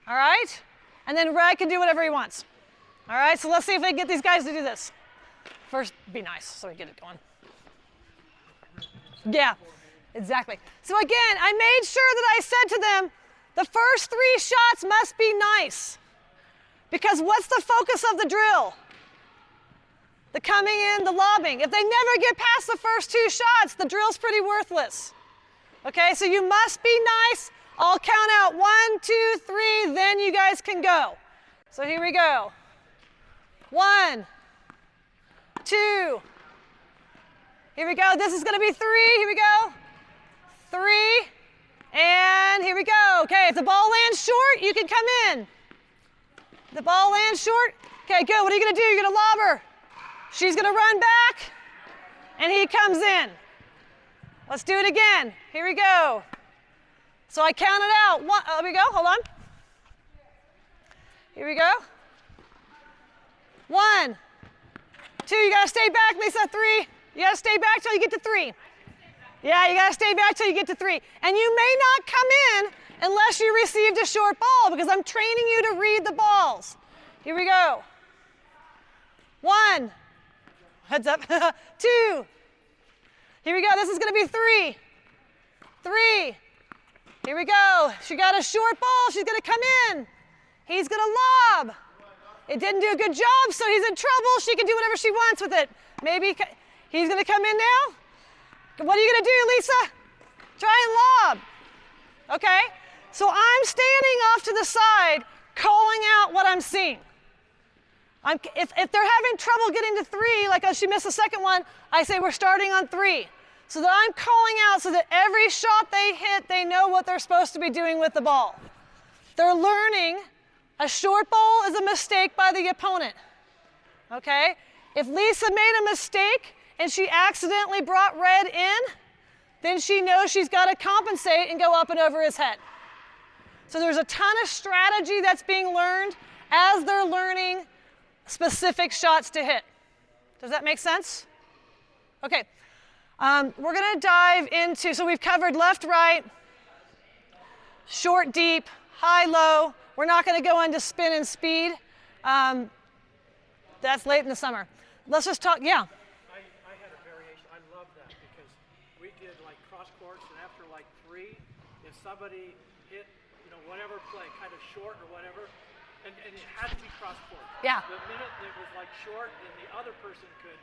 all right? And then red can do whatever he wants. All right, so let's see if we can get these guys to do this. First, be nice so we get it going. Yeah, exactly. So again, I made sure that I said to them, the first 3 shots must be nice. Because what's the focus of the drill? The coming in, the lobbing. If they never get past the first 2 shots, the drill's pretty worthless. Okay, so you must be nice. I'll count out 1, 2, 3, then you guys can go. So here we go. 1, 2. Here we go. This is going to be 3. Here we go. 3. And here we go. Okay, if the ball lands short, you can come in. The ball lands short. Okay, good. What are you going to do? You're going to lob her. She's going to run back, and he comes in. Let's do it again. Here we go. So I counted out. 1, here we go. Hold on. Here we go. 1, 2. You got to stay back, Lisa. 3. You got to stay back till you get to 3. Yeah, you got to stay back till you get to 3. And you may not come in unless you received a short ball because I'm training you to read the balls. Here we go. 1. Heads up. 2. Here we go. This is going to be 3. 3. Here we go. She got a short ball. She's going to come in. He's going to lob. It didn't do a good job, so he's in trouble. She can do whatever she wants with it. Maybe he's going to come in now. What are you going to do, Lisa? Try and lob. Okay? So I'm standing off to the side, calling out what I'm seeing. If they're having trouble getting to 3, like she missed the second one, I say we're starting on 3. So that I'm calling out so that every shot they hit, they know what they're supposed to be doing with the ball. They're learning a short ball is a mistake by the opponent. Okay? If Lisa made a mistake and she accidentally brought red in, then she knows she's got to compensate and go up and over his head. So there's a ton of strategy that's being learned as they're learning specific shots to hit. Does that make sense? Okay. We're going to dive into, so we've covered left, right, short, deep, high, low. We're not going to go into spin and speed. That's late in the summer. Let's just talk, yeah. I had a variation. I love that because we did like cross courts, and after like 3, if somebody hit, whatever play, kind of short or whatever, and it had to be cross court. Yeah. The minute it was like short, then the other person could.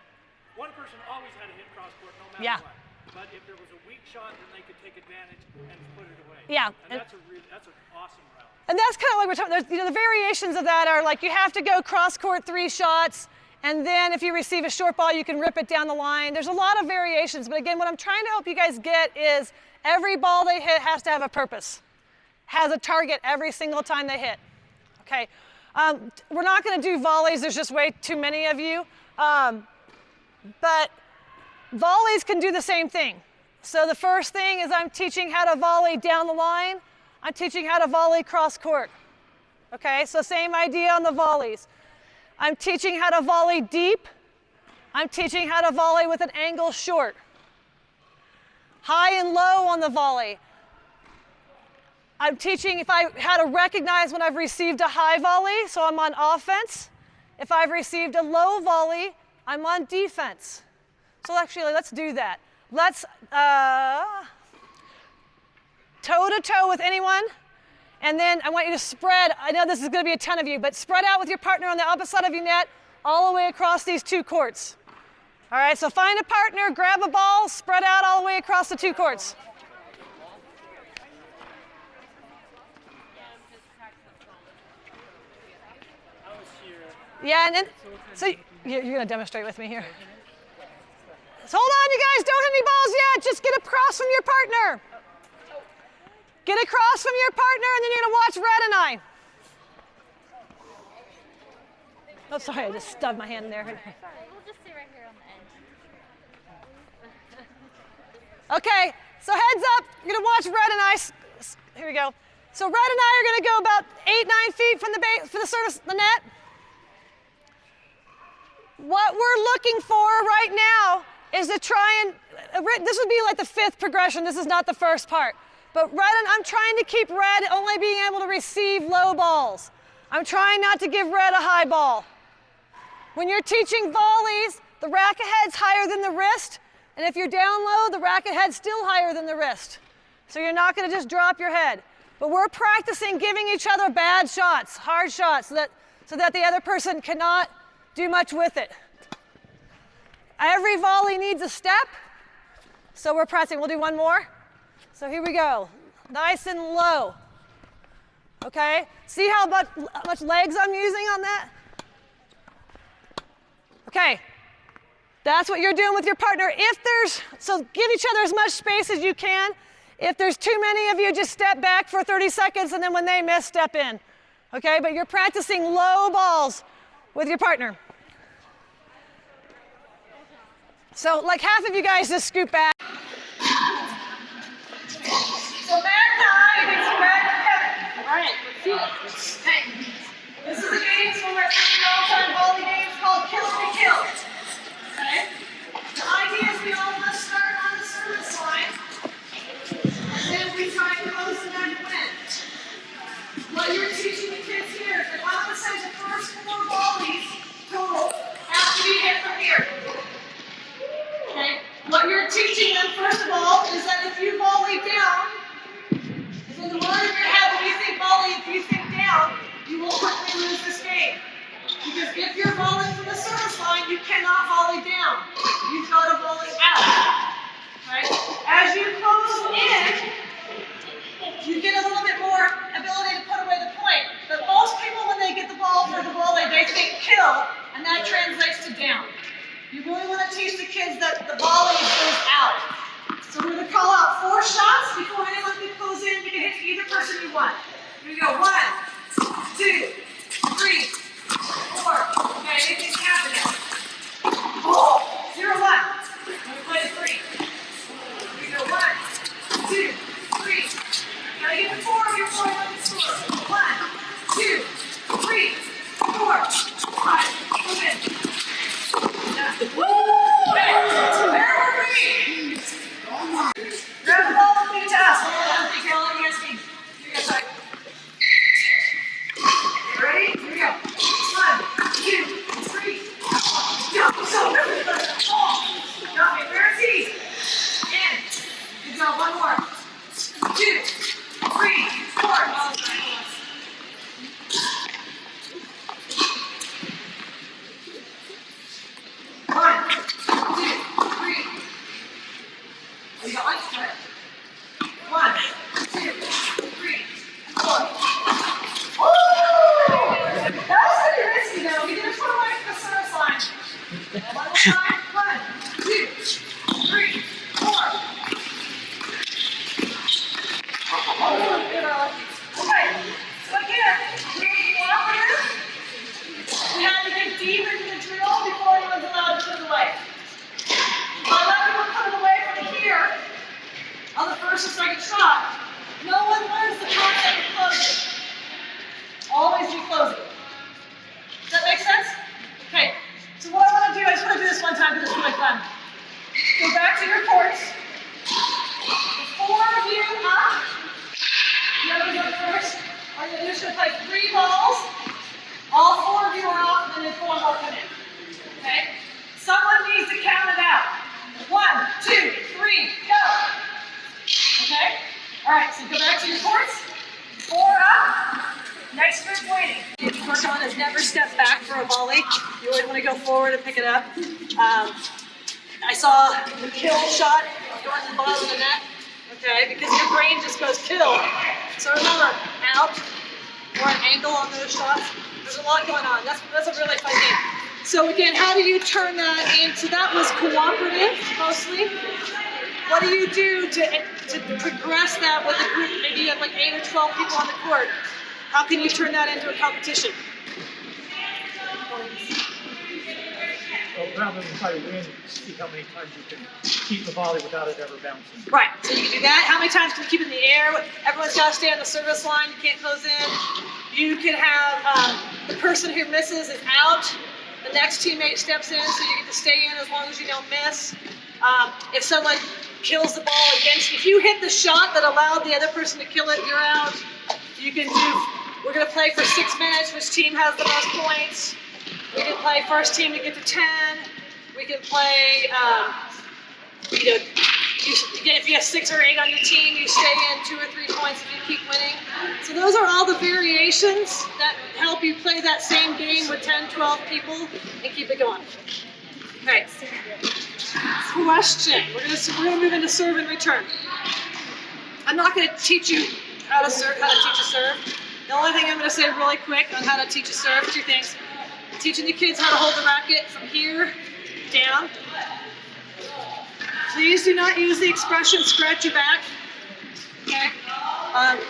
One person always had to hit cross court no matter what. But if there was a weak shot, then they could take advantage and put it away. Yeah. And that's an awesome route. And that's kind of like we're talking. There's, the variations of that are like you have to go cross court 3 shots, and then if you receive a short ball, you can rip it down the line. There's a lot of variations, but again, what I'm trying to help you guys get is every ball they hit has to have a purpose, has a target every single time they hit. Okay. We're not going to do volleys. There's just way too many of you. But volleys can do the same thing. So the first thing is I'm teaching how to volley down the line. I'm teaching how to volley cross court. Okay, so same idea on the volleys. I'm teaching how to volley deep. I'm teaching how to volley with an angle short. High and low on the volley. I'm teaching how to recognize when I've received a high volley, so I'm on offense. If I've received a low volley, I'm on defense. So actually, let's do that. Let's toe-to-toe with anyone, and then I want you to spread. I know this is going to be a ton of you, but spread out with your partner on the opposite side of your net all the way across these 2 courts. All right, so find a partner, grab a ball, spread out all the way across the 2 courts. Yeah, and then, so you're going to demonstrate with me here. So hold on, you guys, don't hit any balls yet. Just get across from your partner. Get across from your partner, and then you're going to watch Red and I. Oh, sorry, I just stubbed my hand in there. Sorry, we'll just stay right here on the end. Okay, so heads up. You're going to watch Red and I. Here we go. So Red and I are going to go about 8-9 feet from the service, the net. What we're looking for right now is to try and, this would be like the 5th progression. This is not the first part. But I'm trying to keep Red only being able to receive low balls. I'm trying not to give Red a high ball. When you're teaching volleys, the racket head's higher than the wrist. And if you're down low, the racket head's still higher than the wrist. So you're not going to just drop your head. But we're practicing giving each other bad shots, hard shots, so that the other person cannot do much with it. Every volley needs a step. So we're pressing. We'll do one more. So here we go. Nice and low. Okay? See how much legs I'm using on that? Okay. That's what you're doing with your partner. So give each other as much space as you can. If there's too many of you, just step back for 30 seconds, and then when they miss, step in. Okay? But you're practicing low balls with your partner. So like half of you guys just scoot back. So Matt and I against Brad and Kevin. All right, let's see it. Okay. This is a game from our all-time volley games called Kill to Kill. Okay? The idea is we all must start on the service line, and then we try and close the net and win. What you're teaching the kids here is that I'm going to say the first 4 volleys total have to be hit from here. Okay? What you're teaching them, first of all, is that if you volley down, is in the word in your head when you think volley, if you think down, you will quickly lose this game. Because if you're volleying from the service line, you cannot volley down. You've got to volley out. Right? As you close in, you get a little bit more ability to put away the point. But most people, when they get the ball for the volley, they think kill, and that translates to down. You really want to teach the kids that the volley goes out. So we're going to call out 4 shots before anyone can close in. You can hit either person you want. Here we go. 1, 2, 3, 4. Okay, anything's happening. 0, 1. Let me play to 3. Here we go. 1, 2, 3. Gotta get the 4 of your 4 on the score. 1, 2, 3, 4, 5. Move in. Woo! Okay, where were we? Grab the ball and feed it to us. Hold on, against me. Here we go, sorry. Ready? Here we go. 1, 2, 3. Go. So, got me. Where is he? In. Good job. 1 more. 2, 3, 4. I saw the kill shot going to the bottom of the net. Okay, because your brain just goes kill. So remember, out or an angle on those shots. There's a lot going on. That's a really fun game. So again, how do you turn that into, that was cooperative mostly. What do you do to progress that with a group? Maybe you have like 8 or 12 people on the court. How can you turn that into a competition? Well, rather than try to win, see how many times you can keep the volley without it ever bouncing. Right, so you can do that. How many times can you keep it in the air? Everyone's got to stay on the service line. You can't close in. You can have the person who misses is out. The next teammate steps in, so you get to stay in as long as you don't miss. If someone kills the ball against you, if you hit the shot that allowed the other person to kill it, you're out. You can do, we're going to play for 6 minutes. Which team has the most points? We can play first team to get to 10. We can play, if you have 6 or 8 on your team, you stay in 2 or 3 points if you keep winning. So those are all the variations that help you play that same game with 10, 12 people and keep it going. Okay. Question. We're gonna move into serve and return. I'm not gonna teach you how to serve, how to teach a serve. The only thing I'm gonna say really quick on how to teach a serve, 2 things. Teaching the kids how to hold the racket from here down. Please do not use the expression scratch your back. Okay?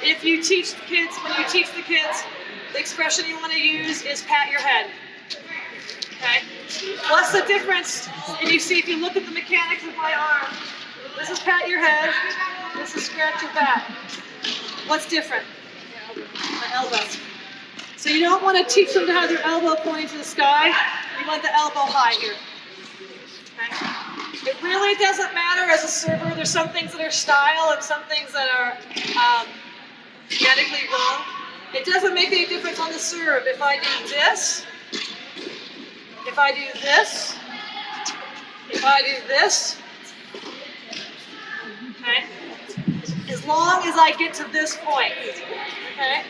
If you teach the kids, when you teach the kids, the expression you want to use is pat your head. Okay? What's the difference? And you see, if you look at the mechanics of my arm, this is pat your head, this is scratch your back. What's different? My elbows. So you don't want to teach them to have their elbow pointing to the sky. You want the elbow high here. Okay? It really doesn't matter as a server. There's some things that are style and some things that are genetically wrong. It doesn't make any difference on the serve. If I do this, if I do this, if I do this, okay? As long as I get to this point, okay?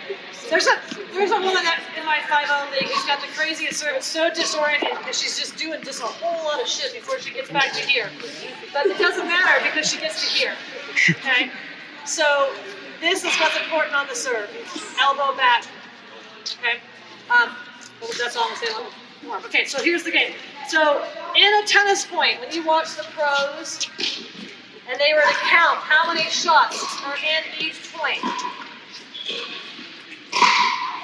There's a woman in my 5-0 league who's got the craziest serve. It's so disoriented because she's just doing just a whole lot of shit before she gets back to here. But it doesn't matter because she gets to here. Okay? So this is what's important on the serve. Elbow back. Okay? That's all I'm saying. Okay, so here's the game. So in a tennis point, when you watch the pros and they were to count how many shots are in each point,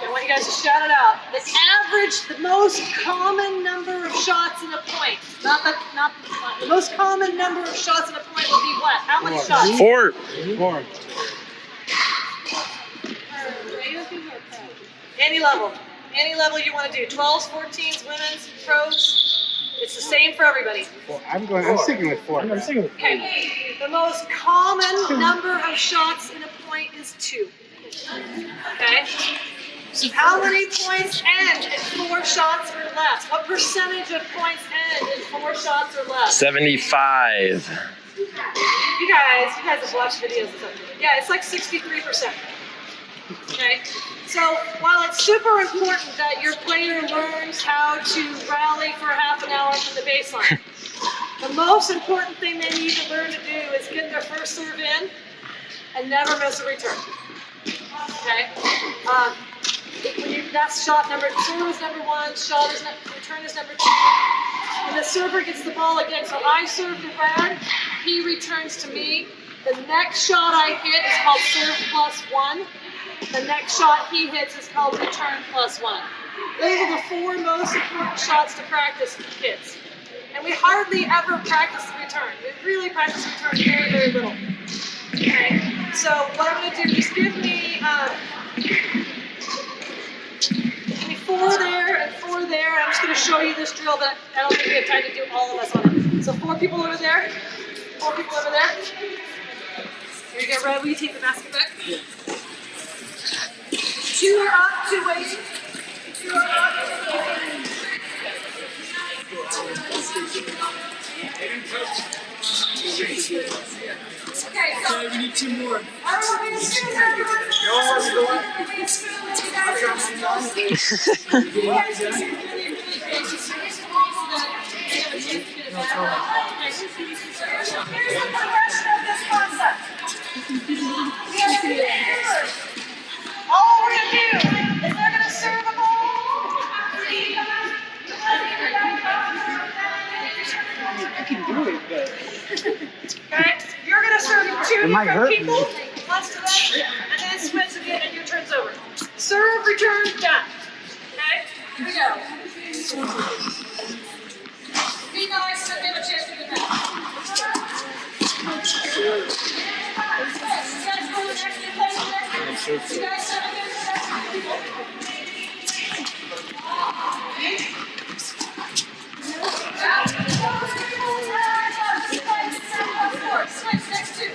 I want you guys to shout it out. The average, the most common number of shots in a point. Not the most common number of shots in a point would be what? How many shots? 4. Any level. Any level you want to do. 12s, 14s, women's, pros. It's the same for everybody. I'm sticking with 4. I'm sticking with 4. Okay. The most common number of shots in a point is 2. Okay? So how many points end in 4 shots or less? What percentage of points end in 4 shots or less? 75. You guys have watched videos and stuff. Yeah, it's like 63%. Okay? So while it's super important that your player learns how to rally for half an hour from the baseline, the most important thing they need to learn to do is get their first serve in and never miss a return. Okay? That's shot number, serve is number 1, shot is return is number 2. When the server gets the ball again, so I serve to Brad, he returns to me. The next shot I hit is called serve plus 1. The next shot he hits is called return plus 1. Those are the 4 most important shots to practice with kids. And we hardly ever practice the return. We really practice the return very, very little. Okay, so what I'm going to do is give me 4 there and 4 there. I'm just going to show you this drill, but I don't think we have time to do all of us on it. So 4 people over there, 4 people over there. Here you go, Red. Will you take the basket back? 2 are up, 2 waiting. 2 are up. Okay, so we need 2 more. Here's the progression of this concept. We are going to do forward. All we're going to do is they're going to serve a ball. I can do it, but. Okay? You're going to serve two It might different hurt people. Once to them, and then switch again, and your turn's over. Serve, return, done. Okay? Here we go. Be nice and give a chance to do that. You guys go next to the place next. You guys serve against the next people. Switch next two.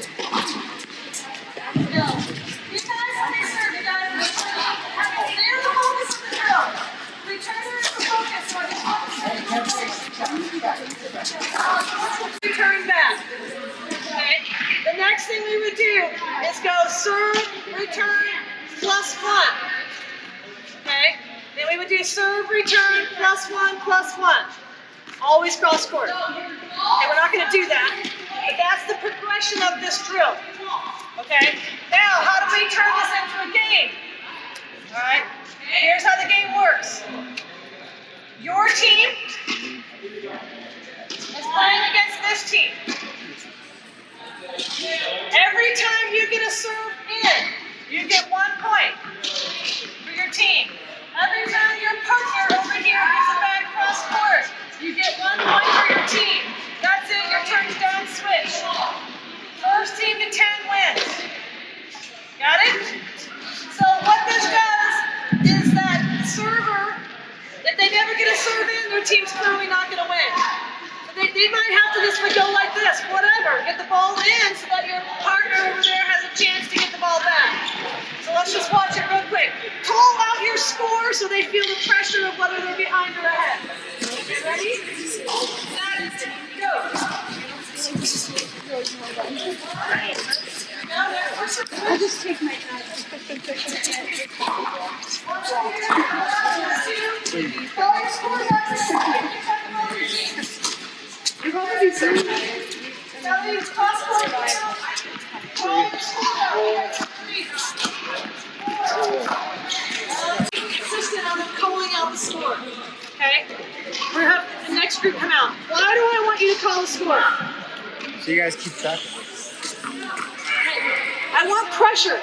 Go. You guys, when they serve, you guys return. They're the focus of the drill. Returner is the focus, so I just return back. Okay? The next thing we would do is go serve, return, +1. Okay? Then we would do serve, return, +1, +1. Always cross court. Okay, we're not going to do that, but that's the progression of this drill. Okay? Now, how do we turn this into a game? All right? Here's how the game works. Your team is playing against this team. Every time you get a serve in, you get 1 point for your team. Every time your partner over here gets a bag cross court, you get 1 point for your team. That's it, your turn's done, switch. First team to 10 wins. Got it? So what this does is that server, if they never get a serve in, their team's clearly not going to win. So they might have to just go like this, whatever. Get the ball in so that your partner over there has a chance to get the ball back. So let's just watch it real quick. Call out your score so they feel the pressure of whether they're behind or ahead. Ready? Set, go. I'll just take my time. You're probably saying now it's possible. Consistent on calling out the score. Okay? We're going to have the next group come out. Why do I want you to call the score? So you guys keep track. I want pressure.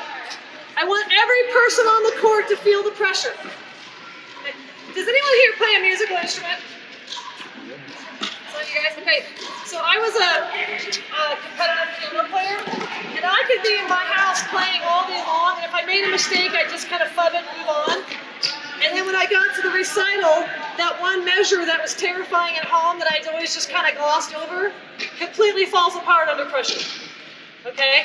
I want every person on the court to feel the pressure. Does anyone here play a musical instrument? Some of you guys? Okay. So I was a competitive piano player, and I could be in my house playing all day long, and if I made a mistake, I'd just kind of fub it and move on. And then when I got to the recital, that one measure that was terrifying at home that I'd always just kind of glossed over, completely falls apart under pressure. Okay?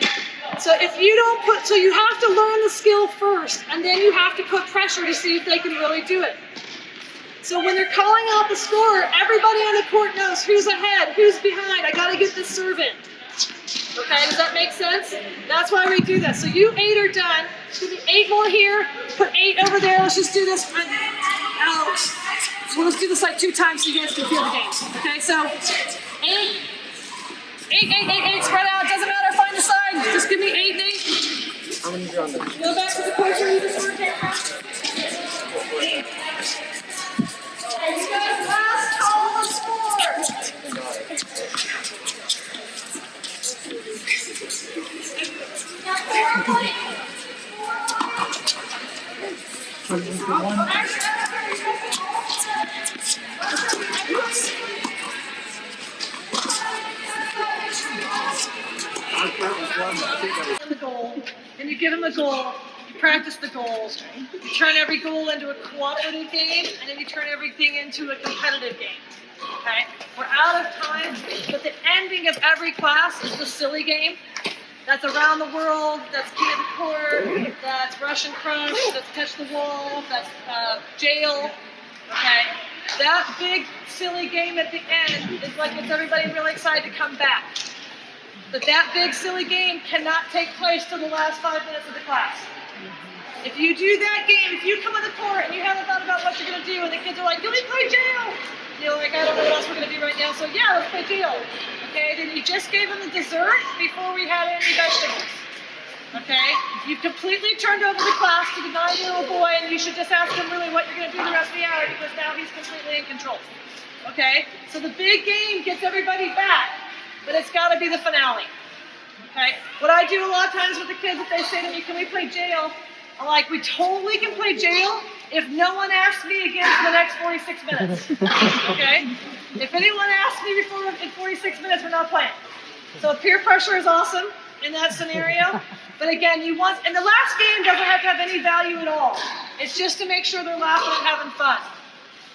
So if you don't so you have to learn the skill first, and then you have to put pressure to see if they can really do it. So when they're calling out the score, everybody on the court knows who's ahead, who's behind. I gotta get this serve in. Okay, does that make sense? That's why we do that. So you 8 are done. Give me 8 more here. Put 8 over there. Let's just do this. Out. So let's do this like 2 times so you guys can feel the game. Okay, so 8. 8, spread out, doesn't matter, find the side, just give me 8 and 8. How many are on there? Go back to the coach where you just were, okay? And you guys last call the score. The goal, and you give them a goal, you practice the goals, you turn every goal into a cooperative game, and then you turn everything into a competitive game. Okay? We're out of time, but the ending of every class is the silly game. That's around the world, that's key of the court, that's Russian crush, that's touch the wall, that's jail. Okay? That big silly game at the end is what gets everybody really excited to come back. But that big silly game cannot take place till the last 5 minutes of the class. If you do that game, if you come on the court and you haven't thought about what you're going to do, and the kids are like, can we play jail? You're like, I don't know what else we're going to do right now, so yeah, let's play jail. Okay, then you just gave them the dessert before we had any vegetables. Okay, you've completely turned over the class to the 9-year-old boy, and you should just ask him really what you're going to do the rest of the hour because now he's completely in control. Okay, so the big game gets everybody back, but it's got to be the finale. Okay, what I do a lot of times with the kids, if they say to me, "Can we play jail?" I'm like, "We totally can play jail if no one asks me again for the next 46 minutes." Okay, if anyone asks me before in 46 minutes, we're not playing. So peer pressure is awesome in that scenario. But again, and the last game doesn't have to have any value at all. It's just to make sure they're laughing and having fun.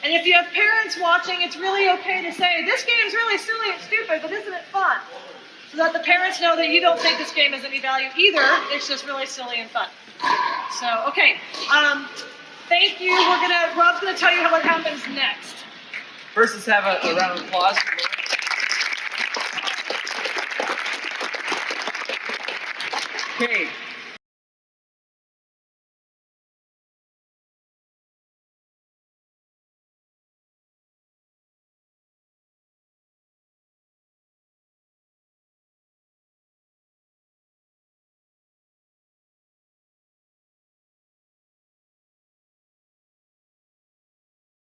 And if you have parents watching, it's really okay to say, "This game's really silly and stupid, but isn't it fun?" So that the parents know that you don't think this game has any value either. It's just really silly and fun. So, okay. Thank you. Rob's gonna tell you what happens next. First, let's have a round of applause. Okay,